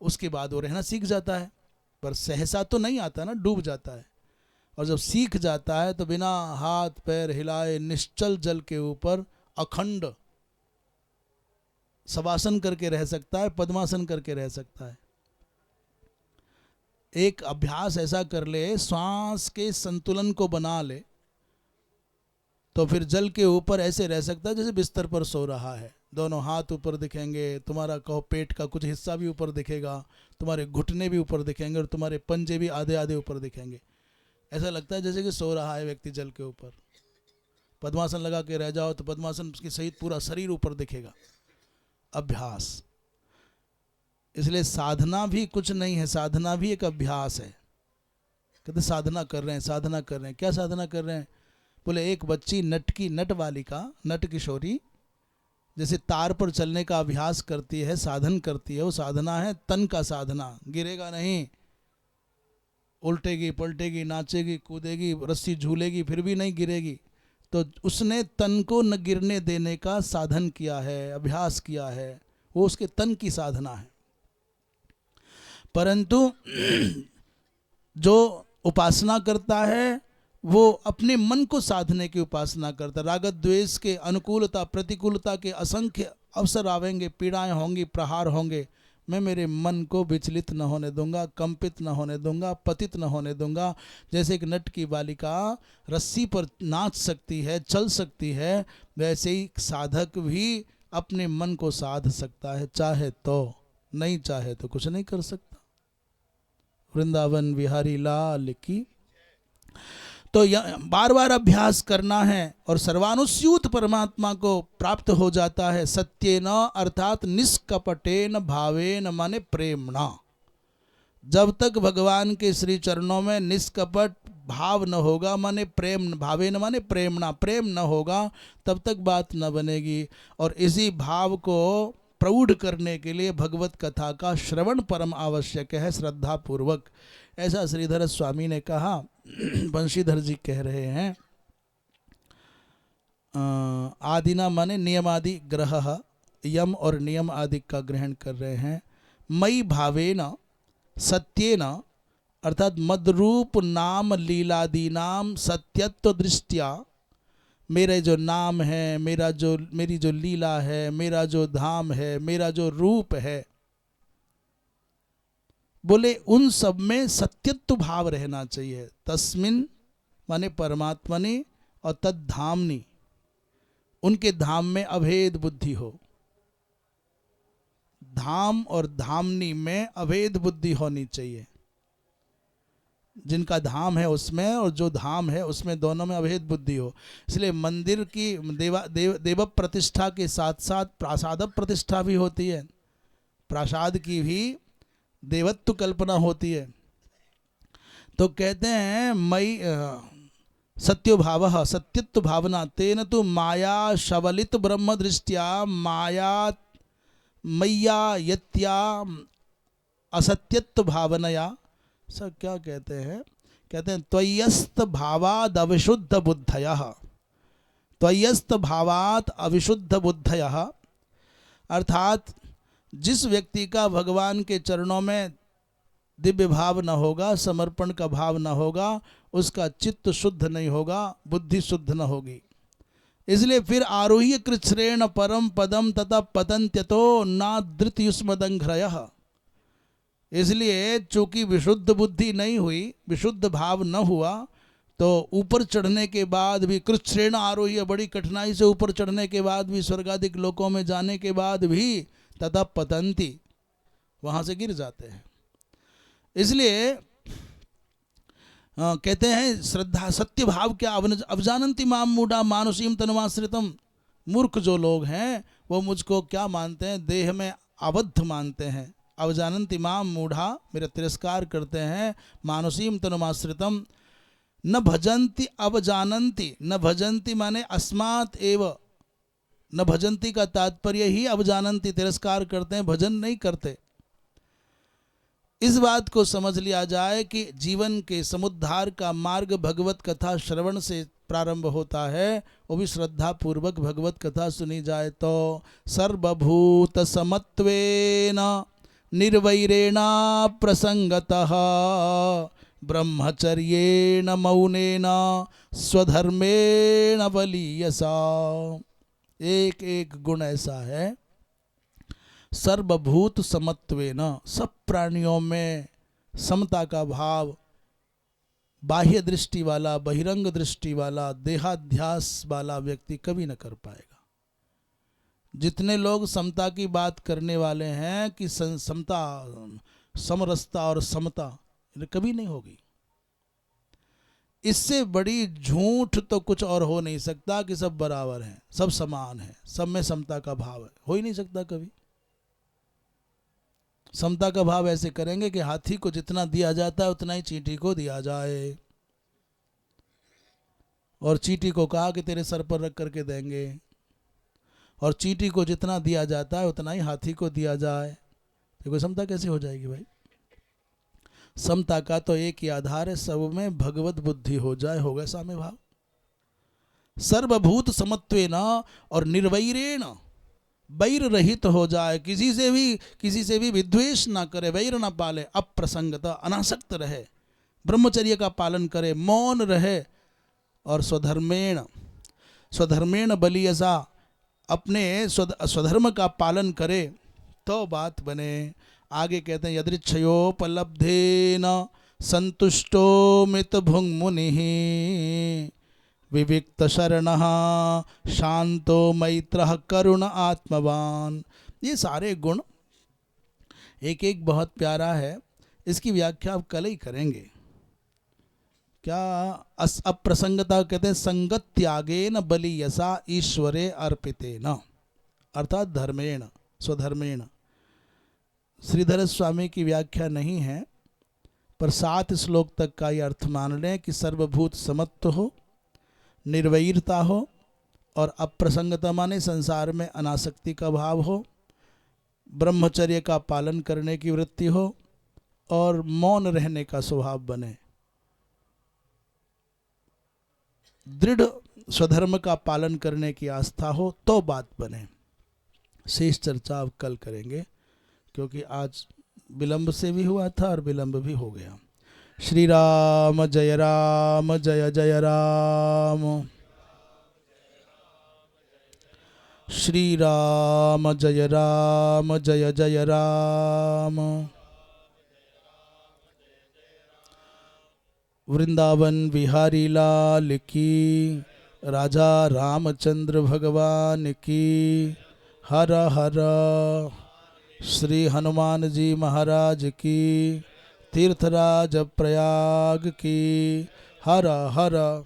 उसके बाद वो रहना सीख जाता है, पर सहसा तो नहीं आता ना, डूब जाता है। और जब सीख जाता है तो बिना हाथ पैर हिलाए निश्चल जल के ऊपर अखंड शवासन करके रह सकता है, पद्मासन करके रह सकता है। एक अभ्यास ऐसा कर ले, श्वास के संतुलन को बना ले, तो फिर जल के ऊपर ऐसे रह सकता है जैसे बिस्तर पर सो रहा है। दोनों हाथ ऊपर दिखेंगे, तुम्हारा कहो पेट का कुछ हिस्सा भी ऊपर दिखेगा, तुम्हारे घुटने भी ऊपर दिखेंगे और तुम्हारे पंजे भी आधे आधे ऊपर दिखेंगे। ऐसा लगता है जैसे कि सो रहा है व्यक्ति जल के ऊपर। पद्मासन लगा के रह जाओ तो पद्मासन के सहित पूरा शरीर ऊपर दिखेगा। अभ्यास, इसलिए साधना भी कुछ नहीं है, साधना भी एक अभ्यास है। कहते साधना कर रहे हैं, साधना कर रहे हैं। क्या साधना कर रहे हैं, बोले एक बच्ची नट बालिका, नट किशोरी जैसे तार पर चलने का अभ्यास करती है, साधन करती है, वो साधना है तन का साधना। गिरेगा नहीं, उल्टेगी पलटेगी, नाचेगी कूदेगी, रस्सी झूलेगी, फिर भी नहीं गिरेगी। तो उसने तन को न गिरने देने का साधन किया है, अभ्यास किया है, वो उसके तन की साधना है। परंतु जो उपासना करता है वो अपने मन को साधने की उपासना करता है। रागत द्वेष के अनुकूलता प्रतिकूलता के असंख्य अवसर आवेंगे, पीड़ाएं होंगी, प्रहार होंगे, मैं मेरे मन को विचलित न होने दूंगा, कंपित न होने दूंगा, पतित न होने दूंगा। जैसे एक नट की बालिका रस्सी पर नाच सकती है, चल सकती है, वैसे ही साधक भी अपने मन को साध सकता है, चाहे तो, नहीं चाहे तो कुछ नहीं कर सकता। वृंदावन बिहारी लाल की। तो बार बार अभ्यास करना है और सर्वानुस्यूत परमात्मा को प्राप्त हो जाता है। सत्येन अर्थात निष्कपटेन भावेन माने प्रेमणा। जब तक भगवान के श्री चरणों में निष्कपट भाव न होगा, माने प्रेम, भावेन माने प्रेमणा, प्रेम न होगा, तब तक बात न बनेगी। और इसी भाव को प्रौढ़ करने के लिए भगवत कथा का श्रवण परम आवश्यक है, श्रद्धा पूर्वक। ऐसा श्रीधर स्वामी ने कहा। बंशीधर जी कह रहे हैं आदिना माने नियमादि ग्रह, यम और नियम आदि का ग्रहण कर रहे हैं। मई भावेन सत्येन अर्थात मदरूप नाम लीलादीनाम सत्यत्व दृष्टिया मेरे जो नाम है, मेरी जो लीला है, मेरा जो धाम है, मेरा जो रूप है, बोले उन सब में सत्यत्व भाव रहना चाहिए। तस्मिन माने परमात्मनि और तद धामनि, उनके धाम में अभेद बुद्धि हो। धाम और धामनी में अभेद बुद्धि होनी चाहिए। जिनका धाम है उसमें और जो धाम है उसमें, दोनों में अभेद बुद्धि हो। इसलिए मंदिर की देव प्रतिष्ठा के साथ साथ प्रासाद प्रतिष्ठा भी होती है। प्रासाद की भी देवत्व कल्पना होती है। तो कहते हैं मई सत्यो भाव, सत्यत्व भावना, तेन तो माया शवलित ब्रह्म दृष्टिया माया मैया यत्या असत्यत्व भावनया। सब क्या कहते हैं? कहते हैं त्वय्यस्त भावाद अविशुद्ध बुद्धयः, त्वय्यस्त भावात अविशुद्ध बुद्धयः। अर्थात जिस व्यक्ति का भगवान के चरणों में दिव्य भाव न होगा, समर्पण का भाव न होगा, उसका चित्त शुद्ध नहीं होगा, बुद्धि शुद्ध न होगी। इसलिए फिर आरोह्य कृच्छ्रेण परम पदम तथा पतन्त्यतो नादृतयुष्मदंघ्रयः। इसलिए चूंकि विशुद्ध बुद्धि नहीं हुई, विशुद्ध भाव न हुआ, तो ऊपर चढ़ने के बाद भी कृच्छ्रेण आरोह्य, बड़ी कठिनाई से ऊपर चढ़ने के बाद भी, स्वर्गादिक लोकों में जाने के बाद भी, तथा पतंती, वहां से गिर जाते हैं। इसलिए कहते हैं श्रद्धा सत्य भाव क्या, अवजानंती माम मूढ़ा मानुषीम तनुमाश्रितम। मूर्ख जो लोग हैं वो मुझको क्या मानते हैं? देह में आबद्ध मानते हैं। अवजानंती माम मूढ़ा, मेरा तिरस्कार करते हैं। मानुषीम तनुमाश्रितम न भजंती, अवजानंती, न भजंती माने अस्मात् एव, न भजंती का तात्पर्य ही अवजानंती, तिरस्कार करते हैं, भजन नहीं करते। इस बात को समझ लिया जाए कि जीवन के समुद्धार का मार्ग भगवत कथा श्रवण से प्रारंभ होता है, वो भी श्रद्धा पूर्वक भगवत कथा सुनी जाए तो। सर्वभूत समत्वेन निर्वैरेण प्रसंगतः ब्रह्मचर्येण मौनेन स्वधर्मेण बलीयसा। एक एक गुण ऐसा है। सर्वभूत समत्वेन, सब प्राणियों में समता का भाव, बाह्य दृष्टि वाला, बहिरंग दृष्टि वाला, देहाध्यास वाला व्यक्ति कभी न कर पाएगा। जितने लोग समता की बात करने वाले हैं कि समता, समरसता और समता, कभी नहीं होगी। इससे बड़ी झूठ तो कुछ और हो नहीं सकता कि सब बराबर हैं, सब समान हैं, सब में समता का भाव है। हो ही नहीं सकता कभी। समता का भाव ऐसे करेंगे कि हाथी को जितना दिया जाता है उतना ही चींटी को दिया जाए, और चींटी को कहा कि तेरे सर पर रख करके देंगे, और चींटी को जितना दिया जाता है उतना ही हाथी को दिया जाए। तो कोई समता कैसे हो जाएगी भाई? समता का तो एक ही आधार है, सब में भगवत बुद्धि हो जाए, होगा साम्य भाव। सर्वभूत समत्वेन और निर्वैरेण, वैर रहित हो जाए, किसी से भी विद्वेष ना करे, वैर ना पाले, अप्रसंगता, अनासक्त रहे, ब्रह्मचर्य का पालन करे, मौन रहे, और स्वधर्मेण बलीयसा, अपने स्वधर्म का पालन करे तो बात बने। आगे कहते हैं यदृच्छयोपलब्धेन संतुष्टो मित भुंग मुनिः विविक्त शरणः शांतो मैत्रः करुण आत्मवान। ये सारे गुण एक एक बहुत प्यारा है। इसकी व्याख्या आप कल ही करेंगे। क्या अप्रसंगता कहते हैं संगत त्यागेन बलीयसा ईश्वरे अर्पितेन, अर्थात धर्मेण, स्वधर्मेण। श्रीधर स्वामी की व्याख्या नहीं है, पर 7 श्लोक तक का ये अर्थ मान लें कि सर्वभूत समत्व हो, निर्वैरता हो, और अप्रसंगता माने संसार में अनासक्ति का भाव हो, ब्रह्मचर्य का पालन करने की वृत्ति हो, और मौन रहने का स्वभाव बने, दृढ़ स्वधर्म का पालन करने की आस्था हो, तो बात बने। शेष चर्चा अब कल करेंगे, क्योंकि आज विलंब से भी हुआ था और विलंब भी हो गया। श्री राम जय जय राम। श्री राम जय जय राम। वृंदावन बिहारी लाल की, राजा रामचंद्र भगवान की, हर हर। श्री हनुमान जी महाराज की, तीर्थराज प्रयाग की, हर हर।